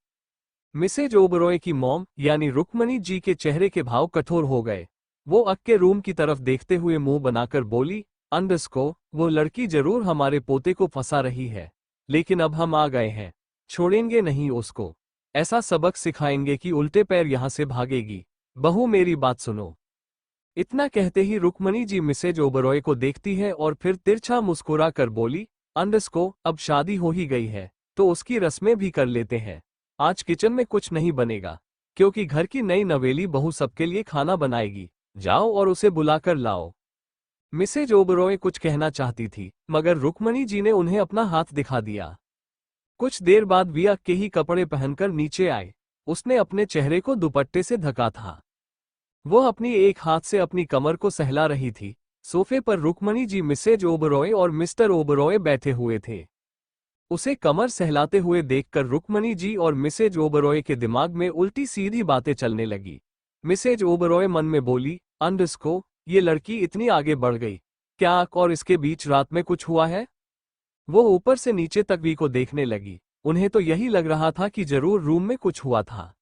मिसेज ओबरॉय की मॉम यानी रुक्मणी जी के चेहरे के भाव कठोर हो गए। वो अक के रूम की तरफ देखते हुए मुंह बनाकर बोली, अंडस्को, वो लड़की जरूर हमारे पोते को फंसा रही है, लेकिन अब हम आ गए हैं, छोड़ेंगे नहीं उसको। ऐसा सबक सिखाएंगे कि उल्टे पैर यहां से भागेगी। बहू, मेरी बात सुनो। इतना कहते ही रुक्मणी जी मिसेज ओबरॉय को देखती है और फिर तिरछा मुस्कुरा कर बोली, अंडस्को, अब शादी हो ही गई है तो उसकी रस्में भी कर लेते हैं। आज किचन में कुछ नहीं बनेगा, क्योंकि घर की नई नवेली बहू सबके लिए खाना बनाएगी। जाओ और उसे बुलाकर लाओ। मिसेज ओबरॉय कुछ कहना चाहती थी, मगर रुक्मणी जी ने उन्हें अपना हाथ दिखा दिया। कुछ देर बाद वी अक के ही कपड़े पहनकर नीचे आए। उसने अपने चेहरे को दुपट्टे से ढका था। वो अपनी एक हाथ से अपनी कमर को सहला रही थी। सोफे पर रुक्मणी जी, मिसेज ओबरॉय और मिस्टर ओबरॉय बैठे हुए थे। उसे कमर सहलाते हुए देखकर रुक्मणी जी और मिसेज ओबरॉय के दिमाग में उल्टी सीधी बातें चलने लगी। मिसेज ओबरॉय मन में बोली, अंडस्को, ये लड़की इतनी आगे बढ़ गई, क्या अक और इसके बीच रात में कुछ हुआ है? वो ऊपर से नीचे तक वी को देखने लगी। उन्हें तो यही लग रहा था कि जरूर रूम में कुछ हुआ था।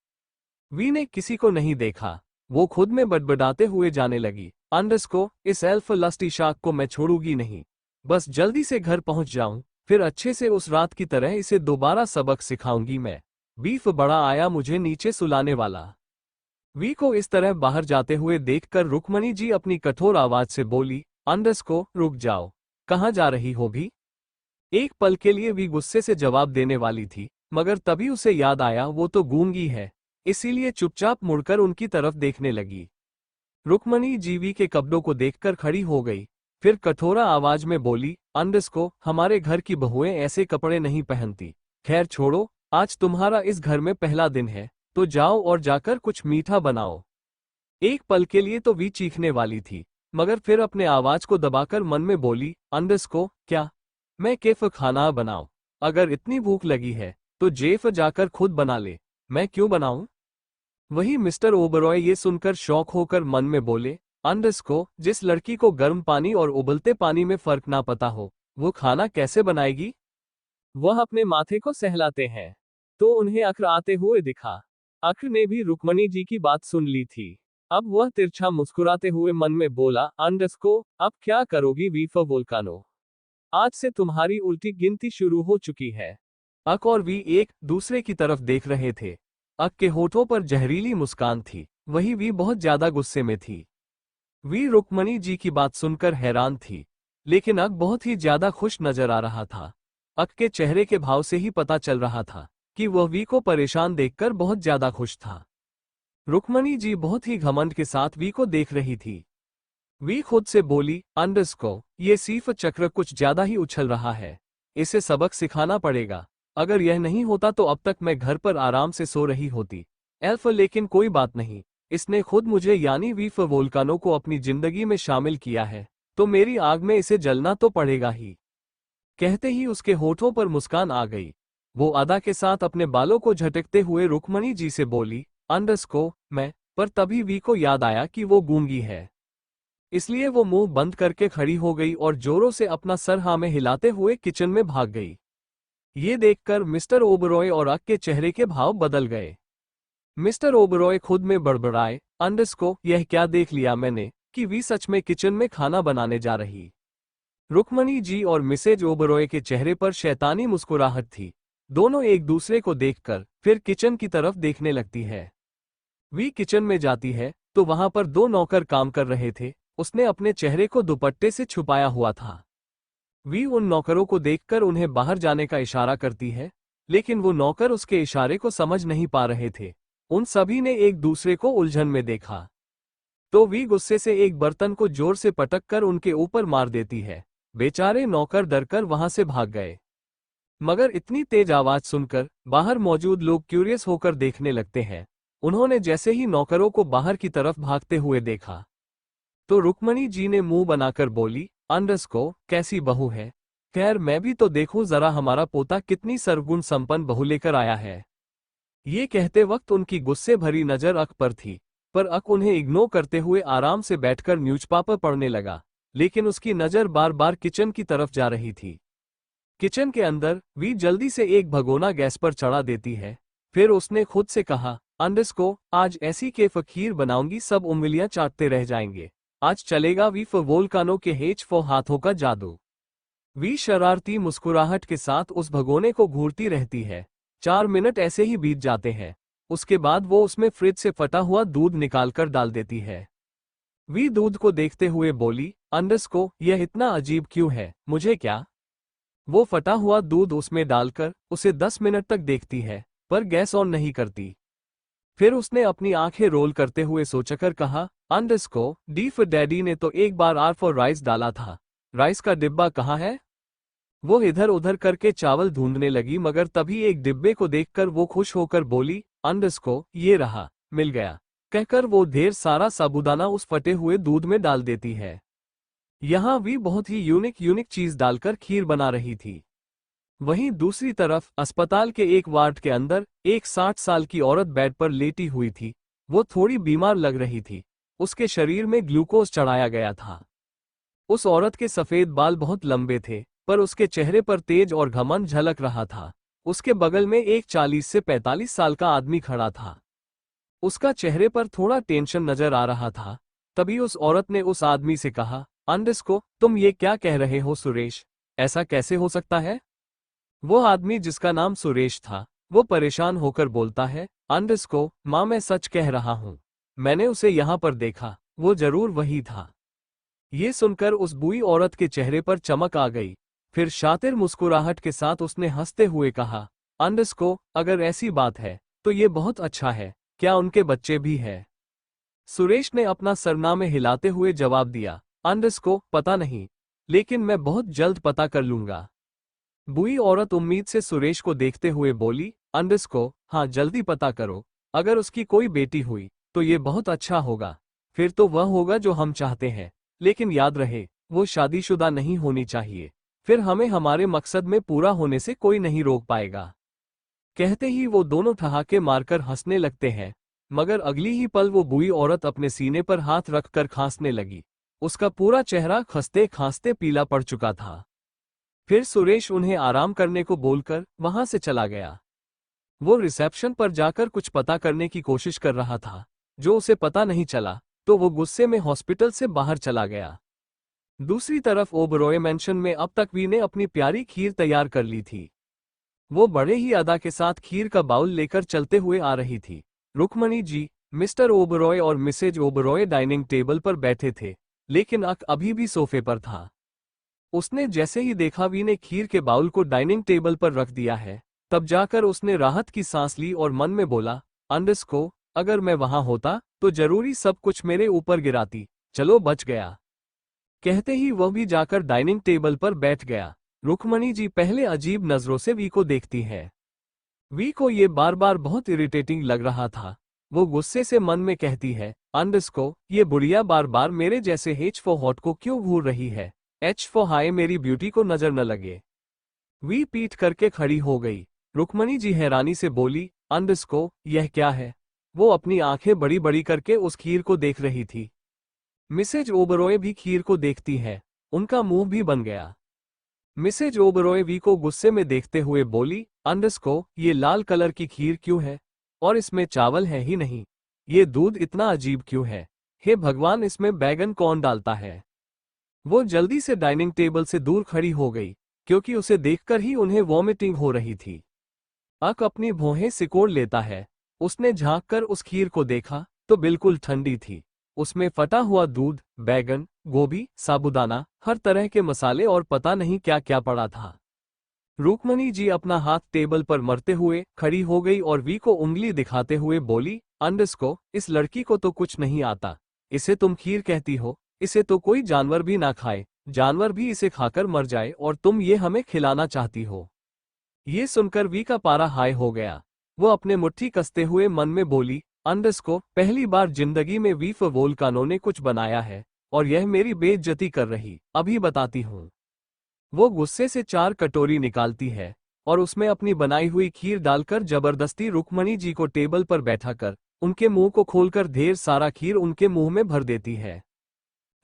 वी ने किसी को नहीं देखा। वो खुद में बड़बड़ाते हुए जाने लगी, अंडस्को, इस एल्फ लस्टी शाक को मैं छोड़ूंगी नहीं। बस जल्दी से घर पहुंच जाऊं, फिर अच्छे से उस रात की तरह इसे दोबारा सबक सिखाऊंगी मैं। बीफ बड़ा आया मुझे नीचे सुलाने वाला। वी को इस तरह बाहर जाते हुए देखकर रुक्मणी जी अपनी कठोर आवाज से बोली, अंडस्को, रुक जाओ, कहाँ जा रही हो भी? एक पल के लिए वी गुस्से से जवाब देने वाली थी, मगर तभी उसे याद आया वो तो गूंगी है, इसीलिए चुपचाप मुड़कर उनकी तरफ देखने लगी। रुक्मणी जी वी के कपड़ों को देखकर खड़ी हो गई, फिर कठोरा आवाज में बोली, अंडस्को, हमारे घर की बहुएं ऐसे कपड़े नहीं पहनती। खैर छोड़ो, आज तुम्हारा इस घर में पहला दिन है, तो जाओ और जाकर कुछ मीठा बनाओ। एक पल के लिए तो वी चीखने वाली थी, मगर फिर अपने आवाज को दबाकर मन में बोली, अंडस्को, क्या मैं केफ खाना बनाऊं? अगर इतनी भूख लगी है तो जेफ जाकर खुद बना ले, मैं क्यों बनाऊं? वही मिस्टर ओबरॉय ये सुनकर शौक होकर मन में बोले, अंडस्को, जिस लड़की को गर्म पानी और उबलते पानी में फर्क ना पता हो, वो खाना कैसे बनाएगी? वह अपने माथे को सहलाते हैं। तो उन्हें अक्र आते हुए दिखा। अक्र ने भी रुक्मणी जी की बात सुन ली थी। अब वह तिरछा मुस्कुराते हुए मन में बोला, अंडरस्को, अब क्या करोगी वीफा वोल्कानो? आज से तुम्हारी उल्टी गिनती शुरू हो चुकी है। अक और वी एक दूसरे की तरफ देख रहे थे। अक के होठों पर जहरीली मुस्कान थी, वही वी बहुत ज्यादा गुस्से में थी। वी रुक्मणी जी की बात सुनकर हैरान थी, लेकिन अक बहुत ही ज्यादा खुश नजर आ रहा था। अक के चेहरे के भाव से ही पता चल रहा था कि वह वी को परेशान देखकर बहुत ज्यादा खुश था। रुक्मणी जी बहुत ही घमंड के साथ वी को देख रही थी। वी खुद से बोली, अंडरस्को, ये सीफ चक्र कुछ ज्यादा ही उछल रहा है। इसे सबक सिखाना पड़ेगा। अगर यह नहीं होता तो अब तक मैं घर पर आराम से सो रही होती। एल्फ, लेकिन कोई बात नहीं, इसने खुद मुझे यानी वीफ वोल्कानो को अपनी जिंदगी में शामिल किया है, तो मेरी आग में इसे जलना तो पड़ेगा ही। कहते ही उसके होठों पर मुस्कान आ गई। वो अदा के साथ अपने बालों को झटकते हुए रुक्मणी जी से बोली, अंडरस्को, मैं। पर तभी वी को याद आया कि वो गूंगी है, इसलिए वो मुंह बंद करके खड़ी हो गई और जोरों से अपना सर हाँ में हिलाते हुए किचन में भाग गई। ये देखकर मिस्टर ओबरॉय और अक के चेहरे के भाव बदल गए। मिस्टर ओबरॉय खुद में बड़बड़ाए, अंडरस्को, यह क्या देख लिया मैंने कि वी सच में किचन में खाना बनाने जा रही। रुक्मणी जी और मिसेज ओबरॉय के चेहरे पर शैतानी मुस्कुराहट थी। दोनों एक दूसरे को देखकर फिर किचन की तरफ देखने लगती है। वी किचन में जाती है तो वहां पर दो नौकर काम कर रहे थे। उसने अपने चेहरे को दुपट्टे से छुपाया हुआ था। वी उन नौकरों को देखकर उन्हें बाहर जाने का इशारा करती है, लेकिन वो नौकर उसके इशारे को समझ नहीं पा रहे थे। उन सभी ने एक दूसरे को उलझन में देखा तो वी गुस्से से एक बर्तन को जोर से पटक कर उनके ऊपर मार देती है। बेचारे नौकर डरकर वहां से भाग गए। मगर इतनी तेज आवाज सुनकर बाहर मौजूद लोग क्यूरियस होकर देखने लगते हैं। उन्होंने जैसे ही नौकरों को बाहर की तरफ भागते हुए देखा तो रुक्मणी जी ने मुंह बनाकर बोली, अंडरस्को, कैसी बहू है? खैर मैं भी तो देखूं जरा हमारा पोता कितनी सर्वगुण संपन्न बहू लेकर आया है। ये कहते वक्त उनकी गुस्से भरी नजर अक पर थी, पर अक उन्हें इग्नोर करते हुए आराम से बैठकर न्यूज़पेपर पढ़ने लगा, लेकिन उसकी नजर बार बार किचन की तरफ जा रही थी। किचन के अंदर वी जल्दी से एक भगोना गैस पर चढ़ा देती है। फिर उसने खुद से कहा, अंडरस्को, आज ऐसी के फकीर बनाऊंगी सब उंगलियां चाटते रह जाएंगे। आज चलेगा वीफ वोल्कानो के हेच हाथों का जादू। वी शरारती मुस्कुराहट के साथ उस भगोने को घूरती रहती है। 4 मिनट ऐसे ही बीत जाते हैं। उसके बाद वो उसमें फ्रिज से फटा हुआ दूध निकालकर डाल देती है। वी दूध को देखते हुए बोली, अंडरस्को, यह इतना अजीब क्यों है? मुझे क्या? वो फटा हुआ दूध उसमें डालकर उसे 10 मिनट तक देखती है, पर गैस ऑन नहीं करती। फिर उसने अपनी आंखें रोल करते हुए सोचकर कहा, अंडरस्को, डी फॉर डैडी ने तो एक बार आर फॉर राइस डाला था। राइस का डिब्बा कहाँ है? वो इधर उधर करके चावल ढूंढने लगी, मगर तभी एक डिब्बे को देखकर वो खुश होकर बोली, अंडरस्को, ये रहा, मिल गया। कहकर वो ढेर सारा साबूदाना उस फटे हुए दूध में डाल देती है। यहाँ भी बहुत ही यूनिक चीज डालकर खीर बना रही थी। वहीं दूसरी तरफ अस्पताल के एक वार्ड के अंदर एक 60 साल की औरत बेड पर लेटी हुई थी। वो थोड़ी बीमार लग रही थी। उसके शरीर में ग्लूकोज चढ़ाया गया था। उस औरत के सफेद बाल बहुत लंबे थे, पर उसके चेहरे पर तेज और घमंड झलक रहा था। उसके बगल में एक 40 से 45 साल का आदमी खड़ा था। उसका चेहरे पर थोड़ा टेंशन नजर आ रहा था। तभी उस औरत ने उस आदमी से कहा, अंडरस्को, तुम ये क्या कह रहे हो सुरेश? ऐसा कैसे हो सकता है? वो आदमी, जिसका नाम सुरेश था, वो परेशान होकर बोलता है, अंडरस्को, माँ मैं सच कह रहा हूँ, मैंने उसे यहाँ पर देखा, वो जरूर वही था। ये सुनकर उस बूढ़ी औरत के चेहरे पर चमक आ गई। फिर शातिर मुस्कुराहट के साथ उसने हंसते हुए कहा, अंडरस्को, अगर ऐसी बात है तो ये बहुत अच्छा है। क्या उनके बच्चे भी हैं? सुरेश ने अपना सरनामे हिलाते हुए जवाब दिया, अंडरस्को, पता नहीं, लेकिन मैं बहुत जल्द पता कर लूंगा। बूढ़ी औरत उम्मीद से सुरेश को देखते हुए बोली, अंडरस्को, हाँ जल्दी पता करो। अगर उसकी कोई बेटी हुई तो ये बहुत अच्छा होगा। फिर तो वह होगा जो हम चाहते हैं, लेकिन याद रहे वो शादीशुदा नहीं होनी चाहिए। फिर हमें हमारे मकसद में पूरा होने से कोई नहीं रोक पाएगा। कहते ही वो दोनों ठहाके मारकर हंसने लगते हैं, मगर अगली ही पल वो बूढ़ी औरत अपने सीने पर हाथ रखकर खांसने लगी। उसका पूरा चेहरा खंसते खांसते पीला पड़ चुका था। फिर सुरेश उन्हें आराम करने को बोलकर वहां से चला गया। वो रिसेप्शन पर जाकर कुछ पता करने की कोशिश कर रहा था, जो उसे पता नहीं चला तो वो गुस्से में हॉस्पिटल से बाहर चला गया। दूसरी तरफ ओबरॉय मैंशन में अब तक वी ने अपनी प्यारी खीर तैयार कर ली थी। वो बड़े ही अदा के साथ खीर का बाउल लेकर चलते हुए आ रही थी। रुक्मणी जी, मिस्टर ओबरॉय और मिसेज ओबरॉय डाइनिंग टेबल पर बैठे थे, लेकिन अक अभी भी सोफे पर था। उसने जैसे ही देखा वी ने खीर के बाउल को डाइनिंग टेबल पर रख दिया है, तब जाकर उसने राहत की सांस ली और मन में बोला, अंडस को, अगर मैं वहां होता तो जरूरी सब कुछ मेरे ऊपर गिराती, चलो बच गया। कहते ही वह भी जाकर डाइनिंग टेबल पर बैठ गया। रुक्मणी जी पहले अजीब नजरों से वी को देखती है। वी को ये बार बार बहुत इरिटेटिंग लग रहा था। वो गुस्से से मन में कहती है, अंडस को, ये बुढ़िया बार बार मेरे जैसे एच फॉर हॉट को क्यों घूर रही है। एच फॉर हाय मेरी ब्यूटी को नजर न लगे। वी पीठ करके खड़ी हो गई। रुक्मणी जी हैरानी से बोली, अंडस को, यह क्या है। वो अपनी आंखें बड़ी बड़ी करके उस खीर को देख रही थी। मिसेज ओबरॉय भी खीर को देखती है, उनका मुंह भी बन गया। मिसेज ओबरॉय वी को गुस्से में देखते हुए बोली, अंडस को, ये लाल कलर की खीर क्यों है, और इसमें चावल है ही नहीं। ये दूध इतना अजीब क्यों है। हे भगवान, इसमें बैगन कौन डालता है। वो जल्दी से डाइनिंग टेबल से दूर खड़ी हो गई, क्योंकि उसे देखकर ही उन्हें वॉमिटिंग हो रही थी। अक अपनी भौहें सिकोड़ लेता है। उसने झांक कर उस खीर को देखा तो बिल्कुल ठंडी थी। उसमें फटा हुआ दूध, बैगन, गोभी, साबूदाना, हर तरह के मसाले और पता नहीं क्या क्या पड़ा था। रुक्मणी जी अपना हाथ टेबल पर मरते हुए खड़ी हो गई और वी को उंगली दिखाते हुए बोली, अंडस को, इस लड़की को तो कुछ नहीं आता। इसे तुम खीर कहती हो। इसे तो कोई जानवर भी ना खाए, जानवर भी इसे खाकर मर जाए, और तुम ये हमें खिलाना चाहती हो। ये सुनकर वी का पारा हाई हो गया। वो अपने मुट्ठी कसते हुए मन में बोली, अंडस को, पहली बार जिंदगी में वी वोल्कानो ने कुछ बनाया है, और यह मेरी बेइज्जती कर रही, अभी बताती हूँ। वो गुस्से से 4 कटोरी निकालती है और उसमें अपनी बनाई हुई खीर डालकर जबरदस्ती रुक्मणी जी को टेबल पर बैठाकर उनके मुंह को खोलकर ढेर सारा खीर उनके मुंह में भर देती है।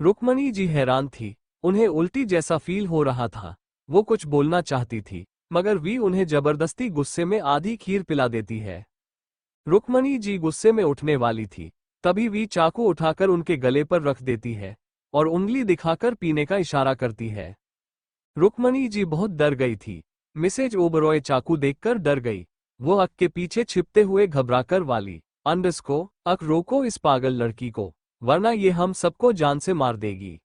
रुक्मणी जी हैरान थी, उन्हें उल्टी जैसा फील हो रहा था। वो कुछ बोलना चाहती थी, मगर वी उन्हें जबरदस्ती गुस्से में आधी खीर पिला देती है। रुक्मणी जी गुस्से में उठने वाली थी, तभी वी चाकू उठाकर उनके गले पर रख देती है और उंगली दिखाकर पीने का इशारा करती है। रुक्मणी जी बहुत डर गई थी। मिसेज ओबरॉय चाकू देखकर डर गई। वो अक के पीछे छिपते हुए घबराकर वाली, अंडस को, अक रोको इस पागल लड़की को, वरना ये हम सबको जान से मार देगी।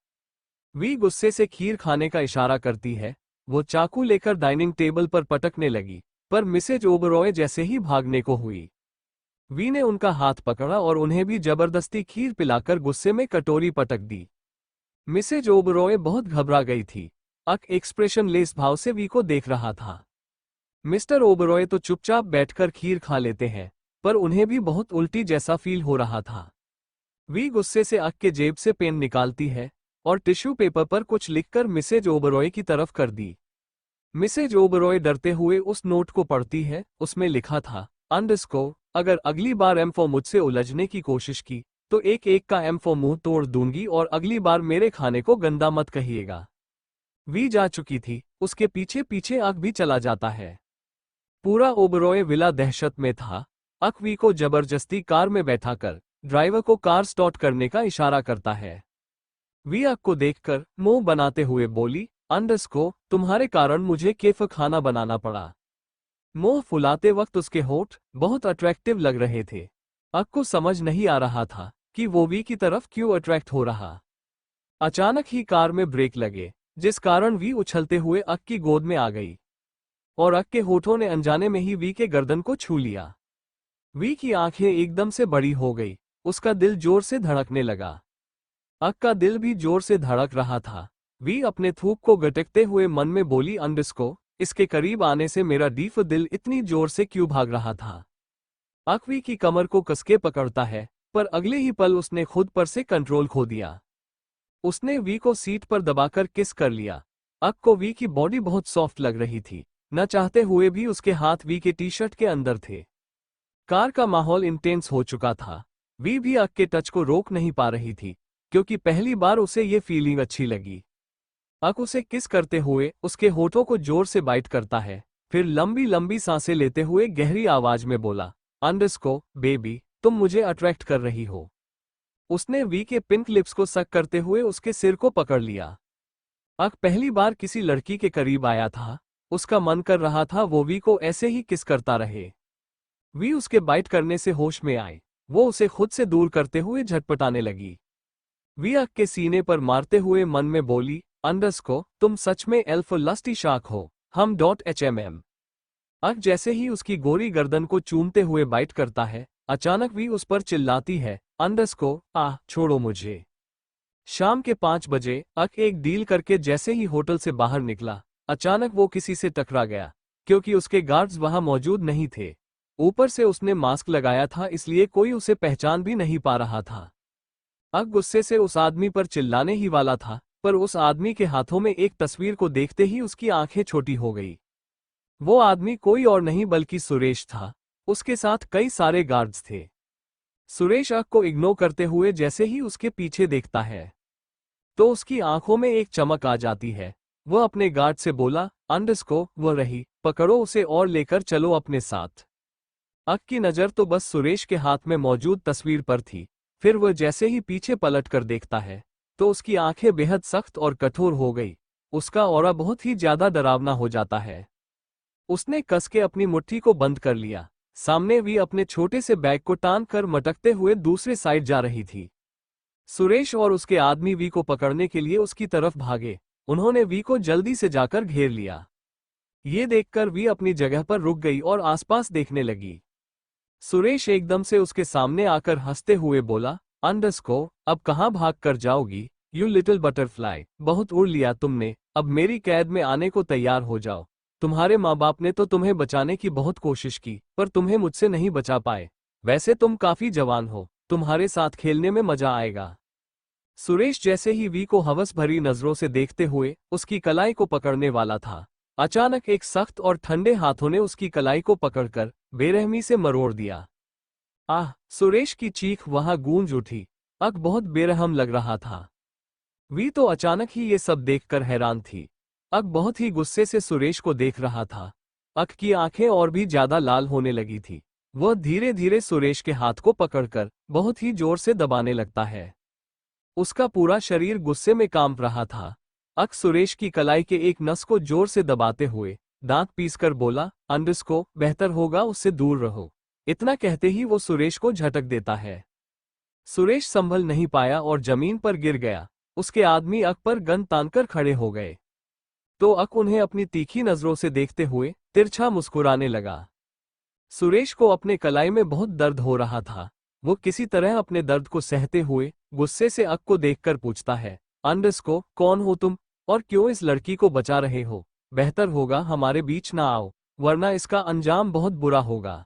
वी गुस्से से खीर खाने का इशारा करती है। वो चाकू लेकर डाइनिंग टेबल पर पटकने लगी, पर मिसेज ओबरॉय जैसे ही भागने को हुई, वी ने उनका हाथ पकड़ा और उन्हें भी जबरदस्ती खीर पिलाकर गुस्से में कटोरी पटक दी। मिसेज ओबरॉय बहुत घबरा गई थी। अक एक्सप्रेशन लेस भाव से वी को देख रहा था। मिस्टर ओबरॉय तो चुपचाप बैठकर खीर खा लेते हैं, पर उन्हें भी बहुत उल्टी जैसा फील हो रहा था। वी गुस्से से अक के जेब से पेन निकालती है और टिश्यू पेपर पर कुछ लिखकर मिसेज ओबरॉय की तरफ कर दी। मिसेज ओबरॉय डरते हुए उस नोट को पढ़ती है। उसमें लिखा था, अंडस को, अगर अगली बार एम मुझसे उलझने की कोशिश की तो एक एक का एम मुंह तोड़ दूंगी, और अगली बार मेरे खाने को गंदा मत कहिएगा। वी जा चुकी थी, उसके पीछे पीछे अक भी चला जाता है। पूरा ओबरॉय विला दहशत में था। अक वी को जबरदस्ती कार में बैठाकर ड्राइवर को कार स्टार्ट करने का इशारा करता है। वी अक को देखकर मुंह बनाते हुए बोली, अंडस को, तुम्हारे कारण मुझे केफ खाना बनाना पड़ा। मुंह फुलाते वक्त उसके होठ बहुत अट्रैक्टिव लग रहे थे। अक को समझ नहीं आ रहा था कि वो वी की तरफ क्यों अट्रैक्ट हो रहा। अचानक ही कार में ब्रेक लगे, जिस कारण वी उछलते हुए अक की गोद में आ गई, और अक के होठों ने अनजाने में ही वी के गर्दन को छू लिया। वी की आंखें एकदम से बड़ी हो गई, उसका दिल जोर से धड़कने लगा। अक का दिल भी जोर से धड़क रहा था। वी अपने थूक को गटकते हुए मन में बोली, अंडस को, इसके करीब आने से मेरा डीफ दिल इतनी जोर से क्यों भाग रहा था। अक वी की कमर को कसके पकड़ता है, पर अगले ही पल उसने खुद पर से कंट्रोल खो दिया। उसने वी को सीट पर दबाकर किस कर लिया। अक को वी की बॉडी बहुत सॉफ्ट लग रही थी, न चाहते हुए भी उसके हाथ वी के टी शर्ट के अंदर थे। कार का माहौल इंटेंस हो चुका था। वी भी अक के टच को रोक नहीं पा रही थी, क्योंकि पहली बार उसे ये फीलिंग अच्छी लगी। अक उसे किस करते हुए उसके होठों को जोर से बाइट करता है, फिर लंबी लंबी सांसें लेते हुए गहरी आवाज में बोला, अंडस को, बेबी, तुम मुझे अट्रैक्ट कर रही हो। उसने वी के पिंक लिप्स को सक करते हुए उसके सिर को पकड़ लिया। अक पहली बार किसी लड़की के करीब आया था। उसका मन कर रहा था वो वी को ऐसे ही किस करता रहे। वी उसके बाइट करने से होश में आए। वो उसे खुद से दूर करते हुए झटपटाने लगी। वी अक के सीने पर मारते हुए मन में बोली, अंडरस्को, तुम सच में एल्फ लस्टी शार्क हो, हम .hmm। अक जैसे ही उसकी गोरी गर्दन को चूमते हुए बाइट करता है, अचानक वी उस पर चिल्लाती है, अंडरस्को, छोड़ो मुझे। शाम के 5 बजे अक एक डील करके जैसे ही होटल से बाहर निकला, अचानक वो किसी से टकरा गया, क्योंकि उसके गार्ड्स वहां मौजूद नहीं थे। ऊपर से उसने मास्क लगाया था, इसलिए कोई उसे पहचान भी नहीं पा रहा था। अक गुस्से से उस आदमी पर चिल्लाने ही वाला था, पर उस आदमी के हाथों में एक तस्वीर को देखते ही उसकी आंखें छोटी हो गई। वो आदमी कोई और नहीं बल्कि सुरेश था। उसके साथ कई सारे गार्ड्स थे। सुरेश अक को इग्नोर करते हुए जैसे ही उसके पीछे देखता है, तो उसकी आंखों में एक चमक आ जाती है। वह अपने गार्ड से बोला, अंडरस्को, वह रही, पकड़ो उसे और लेकर चलो अपने साथ। अक की नज़र तो बस सुरेश के हाथ में मौजूद तस्वीर पर थी। फिर वह जैसे ही पीछे पलट कर देखता है, तो उसकी आंखें बेहद सख्त और कठोर हो गई। उसका ऑरा बहुत ही ज्यादा डरावना हो जाता है। उसने कस के अपनी मुट्ठी को बंद कर लिया। सामने वी अपने छोटे से बैग को टान कर मटकते हुए दूसरे साइड जा रही थी। सुरेश और उसके आदमी वी को पकड़ने के लिए उसकी तरफ भागे। उन्होंने वी को जल्दी से जाकर घेर लिया। ये देखकर वी अपनी जगह पर रुक गई और आसपास देखने लगी। सुरेश एकदम से उसके सामने आकर हंसते हुए बोला, अंडरस्को, अब कहाँ भाग कर जाओगी, यू लिटिल बटरफ्लाई, बहुत उड़ लिया तुमने, अब मेरी कैद में आने को तैयार हो जाओ। तुम्हारे माँ बाप ने तो तुम्हें बचाने की बहुत कोशिश की, पर तुम्हें मुझसे नहीं बचा पाए। वैसे तुम काफी जवान हो, तुम्हारे साथ खेलने में मजा आएगा। सुरेश जैसे ही वी को हवस भरी नजरों से देखते हुए उसकी कलाई को पकड़ने वाला था, अचानक एक सख्त और ठंडे हाथों ने उसकी कलाई को पकड़कर बेरहमी से मरोड़ दिया। सुरेश की चीख वहां गूंज उठी। अक बहुत बेरहम लग रहा था। वी तो अचानक ही ये सब देखकर हैरान थी। अक बहुत ही गुस्से से सुरेश को देख रहा था। अक की आंखें और भी ज्यादा लाल होने लगी थी। वह धीरे धीरे सुरेश के हाथ को पकड़कर बहुत ही जोर से दबाने लगता है। उसका पूरा शरीर गुस्से में कांप रहा था। अक सुरेश की कलाई के एक नस को जोर से दबाते हुए दांत पीसकर बोला, अंडरस्को, बेहतर होगा उससे दूर रहो। इतना कहते ही वो सुरेश को झटक देता है। सुरेश संभल नहीं पाया और जमीन पर गिर गया। उसके आदमी अक पर गन तानकर खड़े हो गए, तो अक उन्हें अपनी तीखी नजरों से देखते हुए तिरछा मुस्कुराने लगा। सुरेश को अपने कलाई में बहुत दर्द हो रहा था। वो किसी तरह अपने दर्द को सहते हुए गुस्से से अक को देखकर पूछता है, अंडरस्को, कौन हो तुम और क्यों इस लड़की को बचा रहे हो? बेहतर होगा हमारे बीच ना आओ, वरना इसका अंजाम बहुत बुरा होगा।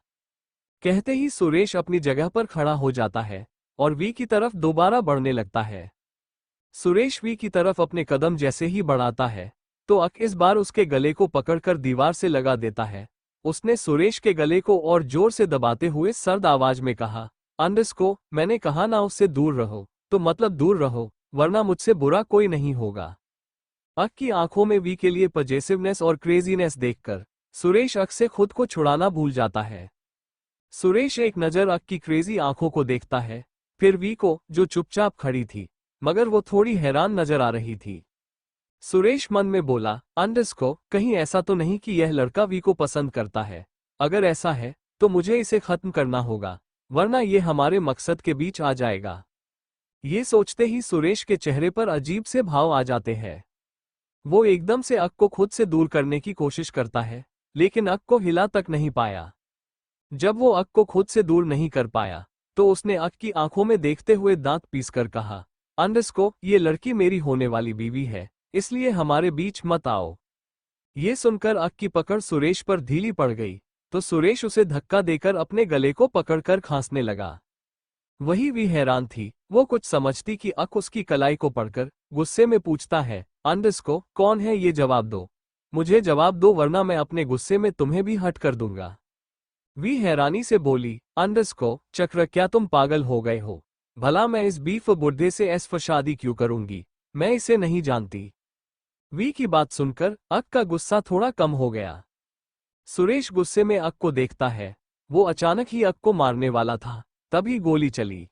कहते ही सुरेश अपनी जगह पर खड़ा हो जाता है और वी की तरफ दोबारा बढ़ने लगता है। सुरेश वी की तरफ अपने कदम जैसे ही बढ़ाता है, तो अक इस बार उसके गले को पकड़कर दीवार से लगा देता है। उसने सुरेश के गले को और जोर से दबाते हुए सर्द आवाज में कहा, अंडरस्को, मैंने कहा ना उससे दूर रहो, तो मतलब दूर रहो, वरना मुझसे बुरा कोई नहीं होगा। अक की आंखों में वी के लिए पजेसिवनेस और क्रेजीनेस देखकर सुरेश अक से खुद को छुड़ाना भूल जाता है। सुरेश एक नज़र अक की क्रेजी आंखों को देखता है, फिर वी को, जो चुपचाप खड़ी थी, मगर वो थोड़ी हैरान नजर आ रही थी। सुरेश मन में बोला, अंडरस्को, कहीं ऐसा तो नहीं कि यह लड़का वी को पसंद करता है? अगर ऐसा है तो मुझे इसे खत्म करना होगा, वरना ये हमारे मकसद के बीच आ जाएगा। ये सोचते ही सुरेश के चेहरे पर अजीब से भाव आ जाते हैं। वो एकदम से अक को खुद से दूर करने की कोशिश करता है, लेकिन अक को हिला तक नहीं पाया। जब वो अक को खुद से दूर नहीं कर पाया, तो उसने अक की आंखों में देखते हुए दांत पीसकर कहा, अंडरस्को, ये लड़की मेरी होने वाली बीवी है, इसलिए हमारे बीच मत आओ। ये सुनकर अक की पकड़ सुरेश पर ढीली पड़ गई, तो सुरेश उसे धक्का देकर अपने गले को पकड़कर खांसने लगा। वही भी हैरान थी। वो कुछ समझती कि अक उसकी कलाई को पकड़कर गुस्से में पूछता है, अंडरस्को, कौन है ये, जवाब दो, मुझे जवाब दो, वरना मैं अपने गुस्से में तुम्हें भी हट कर दूंगा। वी हैरानी से बोली, अंडरस्को, चक्र, क्या तुम पागल हो गए हो? भला मैं इस बीफ बुड्ढे से ऐसे शादी क्यों करूंगी? मैं इसे नहीं जानती। वी की बात सुनकर अक का गुस्सा थोड़ा कम हो गया। सुरेश गुस्से में अक को देखता है। वो अचानक ही अक को मारने वाला था, तभी गोली चली।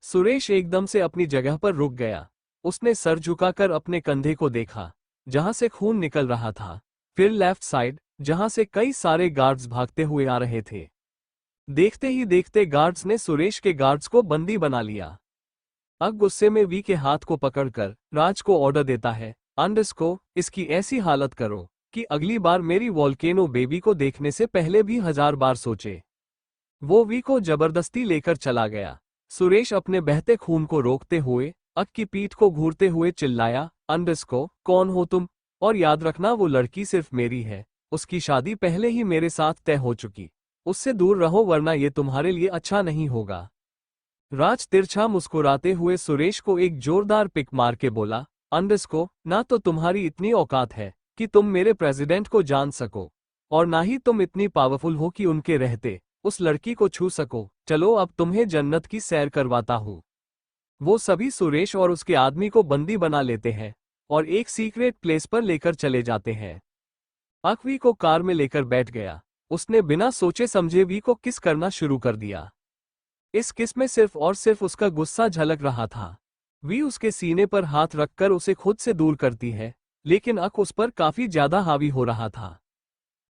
सुरेश एकदम से अपनी जगह पर रुक गया। उसने सर झुकाकर अपने कंधे को देखा, जहां से खून निकल रहा था। फिर लेफ्ट साइड, जहां से कई सारे गार्ड्स भागते हुए आ रहे थे। देखते ही देखते गार्ड्स ने सुरेश के गार्ड्स को बंदी बना लिया। अब गुस्से में वी के हाथ को पकड़कर राज को ऑर्डर देता है, अंडस को इसकी ऐसी हालत करो कि अगली बार मेरी वॉल्केनो बेबी को देखने से पहले भी 1000 बार सोचे। वो वी को जबरदस्ती लेकर चला गया। सुरेश अपने बहते खून को रोकते हुए अक की पीठ को घूरते हुए चिल्लाया, अंडस को, कौन हो तुम? और याद रखना, वो लड़की सिर्फ मेरी है। उसकी शादी पहले ही मेरे साथ तय हो चुकी। उससे दूर रहो वरना ये तुम्हारे लिए अच्छा नहीं होगा। राज तिरछा मुस्कुराते हुए सुरेश को एक जोरदार पिक मार के बोला, अंडस को, ना तो तुम्हारी इतनी औकात है कि तुम मेरे प्रेसिडेंट को जान सको, और ना ही तुम इतनी पावरफुल हो कि उनके रहते उस लड़की को छू सको। चलो अब तुम्हें जन्नत की सैर करवाता हूँ। वो सभी सुरेश और उसके आदमी को बंदी बना लेते हैं और एक सीक्रेट प्लेस पर लेकर चले जाते हैं। अक वी को कार में लेकर बैठ गया। उसने बिना सोचे समझे वी को किस करना शुरू कर दिया। इस किस में सिर्फ और सिर्फ उसका गुस्सा झलक रहा था। वी उसके सीने पर हाथ रखकर उसे खुद से दूर करती है, लेकिन अक उस पर काफी ज्यादा हावी हो रहा था।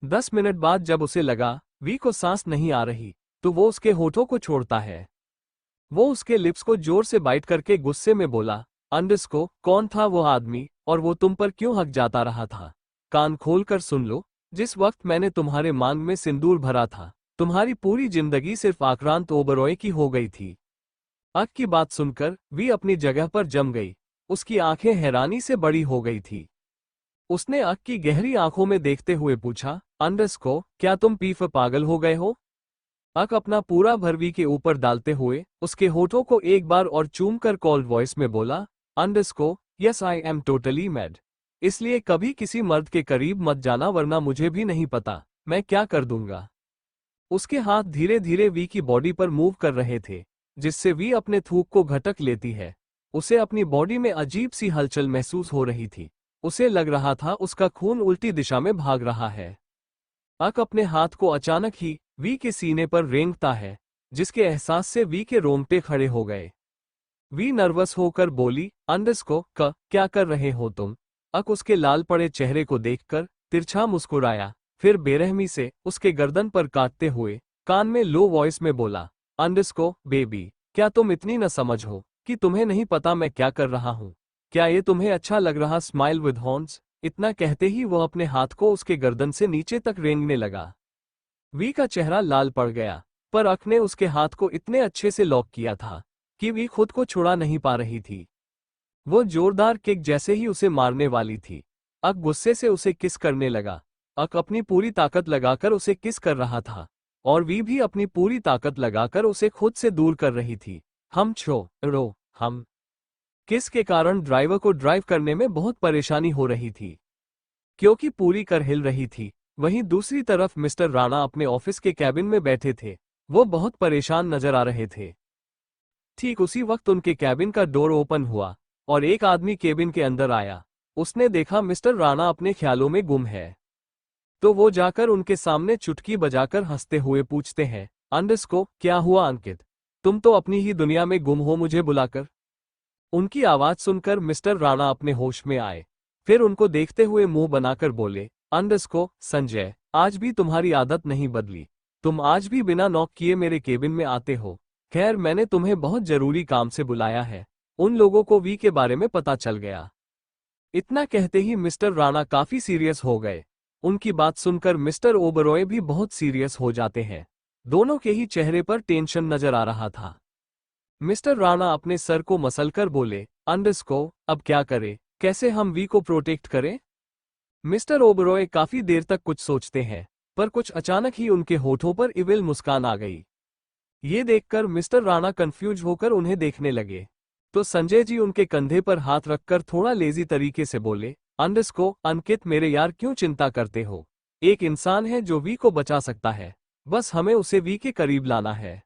10 मिनट बाद जब उसे लगा वी को सांस नहीं आ रही, तो वो उसके होठों को छोड़ता है। वो उसके लिप्स को जोर से बाइट करके गुस्से में बोला, अंडस को, कौन था वो आदमी और वो तुम पर क्यों हक जाता रहा था? कान खोल कर सुन लो, जिस वक्त मैंने तुम्हारे मांग में सिंदूर भरा था, तुम्हारी पूरी जिंदगी सिर्फ आक्रांत ओबरॉय की हो गई थी। अक की बात सुनकर वी अपनी जगह पर जम गई। उसकी आंखें हैरानी से बड़ी हो गई थी। उसने अक की गहरी आंखों में देखते हुए पूछा, अंडस को, क्या तुम पीफ पागल हो गए हो? अक अपना पूरा भर वी के ऊपर डालते हुए उसके होठों को एक बार और चूम कर कॉल्ड वॉइस में बोला, अंडस को, yes I am totally mad. इसलिए कभी किसी मर्द के करीब मत जाना वरना मुझे भी नहीं पता मैं क्या कर दूंगा। उसके हाथ धीरे धीरे वी की बॉडी पर मूव कर रहे थे, जिससे वी अपने थूक को घटक लेती है। उसे अपनी बॉडी में अजीब सी हलचल महसूस हो रही थी। उसे लग रहा था उसका खून उल्टी दिशा में भाग रहा है। अक अपने हाथ को अचानक ही वी के सीने पर रेंगता है, जिसके एहसास से वी के रोंगटे खड़े हो गए। वी नर्वस होकर बोली, अंडस को, क्या कर रहे हो तुम? अक उसके लाल पड़े चेहरे को देखकर तिरछा मुस्कुराया, फिर बेरहमी से उसके गर्दन पर काटते हुए कान में लो वॉइस में बोला, अंडस को, बेबी, क्या तुम इतनी न समझ हो कि तुम्हें नहीं पता मैं क्या कर रहा हूँ? क्या ये तुम्हें अच्छा लग रहा स्माइल विद हॉर्न्स? इतना कहते ही वह अपने हाथ को उसके गर्दन से नीचे तक रेंगने लगा। वी का चेहरा लाल पड़ गया, पर अक ने उसके हाथ को इतने अच्छे से लॉक किया था कि वी खुद को छुड़ा नहीं पा रही थी। वो जोरदार किक जैसे ही उसे मारने वाली थी। अक गुस्से से उसे किस करने लगा। अक अपनी पूरी ताकत लगाकर उसे किस कर रहा था और वी भी अपनी पूरी ताकत लगाकर उसे खुद से दूर कर रही थी। हम किस के कारण ड्राइवर को ड्राइव करने में बहुत परेशानी हो रही थी, क्योंकि पूरी कार हिल रही थी। वहीं दूसरी तरफ मिस्टर राणा अपने ऑफिस के कैबिन में बैठे थे। वो बहुत परेशान नजर आ रहे थे। ठीक उसी वक्त उनके कैबिन का डोर ओपन हुआ और एक आदमी केबिन के अंदर आया। उसने देखा मिस्टर राणा अपने ख्यालों में गुम है, तो वो जाकर उनके सामने चुटकी बजाकर हंसते हुए पूछते हैं, अंडस को, क्या हुआ अंकित? तुम तो अपनी ही दुनिया में गुम हो मुझे बुलाकर। उनकी आवाज सुनकर मिस्टर राणा अपने होश में आए। फिर उनको देखते हुए मुंह बनाकर बोले, अंडस को, संजय, आज भी तुम्हारी आदत नहीं बदली। तुम आज भी बिना नॉक किए मेरे केबिन में आते हो। खैर, मैंने तुम्हें बहुत जरूरी काम से बुलाया है। उन लोगों को वी के बारे में पता चल गया। इतना कहते ही मिस्टर राणा काफी सीरियस हो गए। उनकी बात सुनकर मिस्टर ओबरॉय भी बहुत सीरियस हो जाते हैं। दोनों के ही चेहरे पर टेंशन नजर आ रहा था। मिस्टर राणा अपने सर को मसलकर बोले, अंडस को, अब क्या करें? कैसे हम वी को प्रोटेक्ट करें? मिस्टर ओबरॉय काफी देर तक कुछ सोचते हैं, पर कुछ अचानक ही उनके होठों पर इविल मुस्कान आ गई। ये देखकर मिस्टर राणा कंफ्यूज होकर उन्हें देखने लगे। तो संजय जी उनके कंधे पर हाथ रखकर थोड़ा लेजी तरीके से बोले, अंडस को, अंकित मेरे यार, क्यों चिंता करते हो? एक इंसान है जो वी को बचा सकता है, बस हमें उसे वी के करीब लाना है।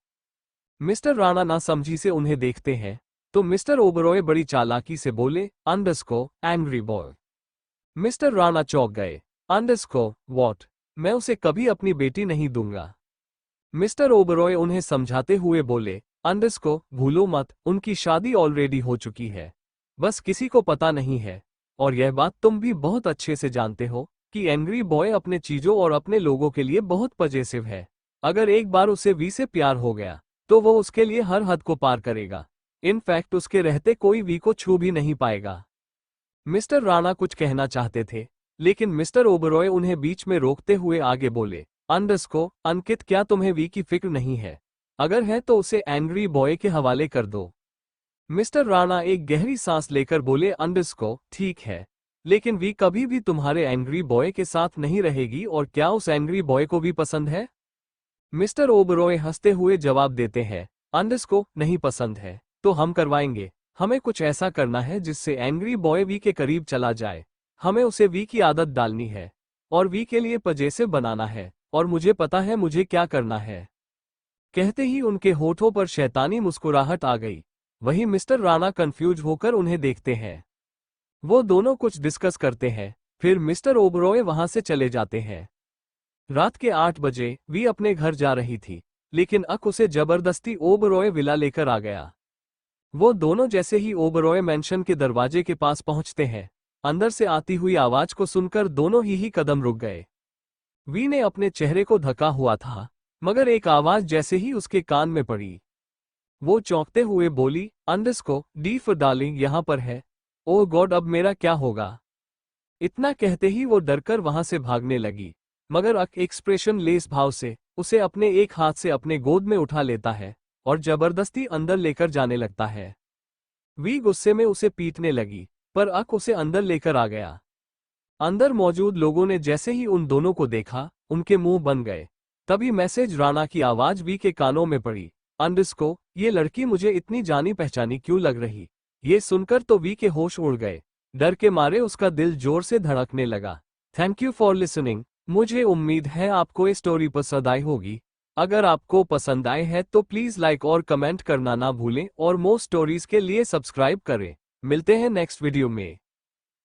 मिस्टर राणा नासमझी से उन्हें देखते हैं, तो मिस्टर ओबरॉय बड़ी चालाकी से बोले, अंडस को, एंग्री बॉय। मिस्टर राणा चौंक गए। अंडस को, वॉट? मैं उसे कभी अपनी बेटी नहीं दूंगा। मिस्टर ओबरॉय उन्हें समझाते हुए बोले, अंडस को भूलो मत, उनकी शादी ऑलरेडी हो चुकी है, बस किसी को पता नहीं है। और यह बात तुम भी बहुत अच्छे से जानते हो कि एंग्री बॉय अपने चीजों और अपने लोगों के लिए बहुत पजेसिव है। अगर एक बार उसे वी से प्यार हो गया तो वो उसके लिए हर हद को पार करेगा। इनफैक्ट उसके रहते कोई वी को छू भी नहीं पाएगा। मिस्टर राणा कुछ कहना चाहते थे, लेकिन मिस्टर ओबरॉय उन्हें बीच में रोकते हुए आगे बोले, अंडस को अंकित, क्या तुम्हें वी की फिक्र नहीं है? अगर है तो उसे एंग्री बॉय के हवाले कर दो। मिस्टर राणा एक गहरी सांस लेकर बोले, अंडस को ठीक है, लेकिन वी कभी भी तुम्हारे एंग्री बॉय के साथ नहीं रहेगी। और क्या उस एंग्री बॉय को भी पसंद है? मिस्टर ओबरॉय हंसते हुए जवाब देते हैं, अंडस को नहीं पसंद है तो हम करवाएंगे। हमें कुछ ऐसा करना है जिससे एंग्री बॉय वी के करीब चला जाए। हमें उसे वी की आदत डालनी है और वी के लिए पजेसिव बनाना है, और मुझे पता है मुझे क्या करना है। कहते ही उनके होठों पर शैतानी मुस्कुराहट आ गई। वहीं मिस्टर राणा कंफ्यूज होकर उन्हें देखते हैं। वो दोनों कुछ डिस्कस करते हैं, फिर मिस्टर ओबरॉय वहां से चले जाते हैं। रात के 8 बजे वी अपने घर जा रही थी, लेकिन अक उसे जबरदस्ती ओबरॉय विला लेकर आ गया। वो दोनों जैसे ही ओबरॉय मैंशन के दरवाजे के पास पहुंचते हैं, अंदर से आती हुई आवाज को सुनकर दोनों ही कदम रुक गए। वी ने अपने चेहरे को ढका हुआ था, मगर एक आवाज जैसे ही उसके कान में पड़ी, वो चौंकते हुए बोली, अंडस को डी फॉर डार्लिंग यहाँ पर है। ओह गॉड, अब मेरा क्या होगा? इतना कहते ही वो डरकर वहां से भागने लगी, मगर अक एक्सप्रेशन लेस भाव से उसे अपने एक हाथ से अपने गोद में उठा लेता है और जबरदस्ती अंदर लेकर जाने लगता है। वी गुस्से में उसे पीटने लगी, पर अक उसे अंदर लेकर आ गया। अंदर मौजूद लोगों ने जैसे ही उन दोनों को देखा, उनके मुंह बन गए। तभी मैसेज राणा की आवाज वी के कानों में पड़ी, अंडस को ये लड़की मुझे इतनी जानी पहचानी क्यों लग रही? ये सुनकर तो वी के होश उड़ गए। डर के मारे उसका दिल जोर से धड़कने लगा। Thank you for listening. मुझे उम्मीद है आपको ये स्टोरी पसंद आई होगी। अगर आपको पसंद आए है तो प्लीज लाइक और कमेंट करना ना भूलें और मोर स्टोरीज के लिए सब्सक्राइब करें। मिलते हैं नेक्स्ट वीडियो में।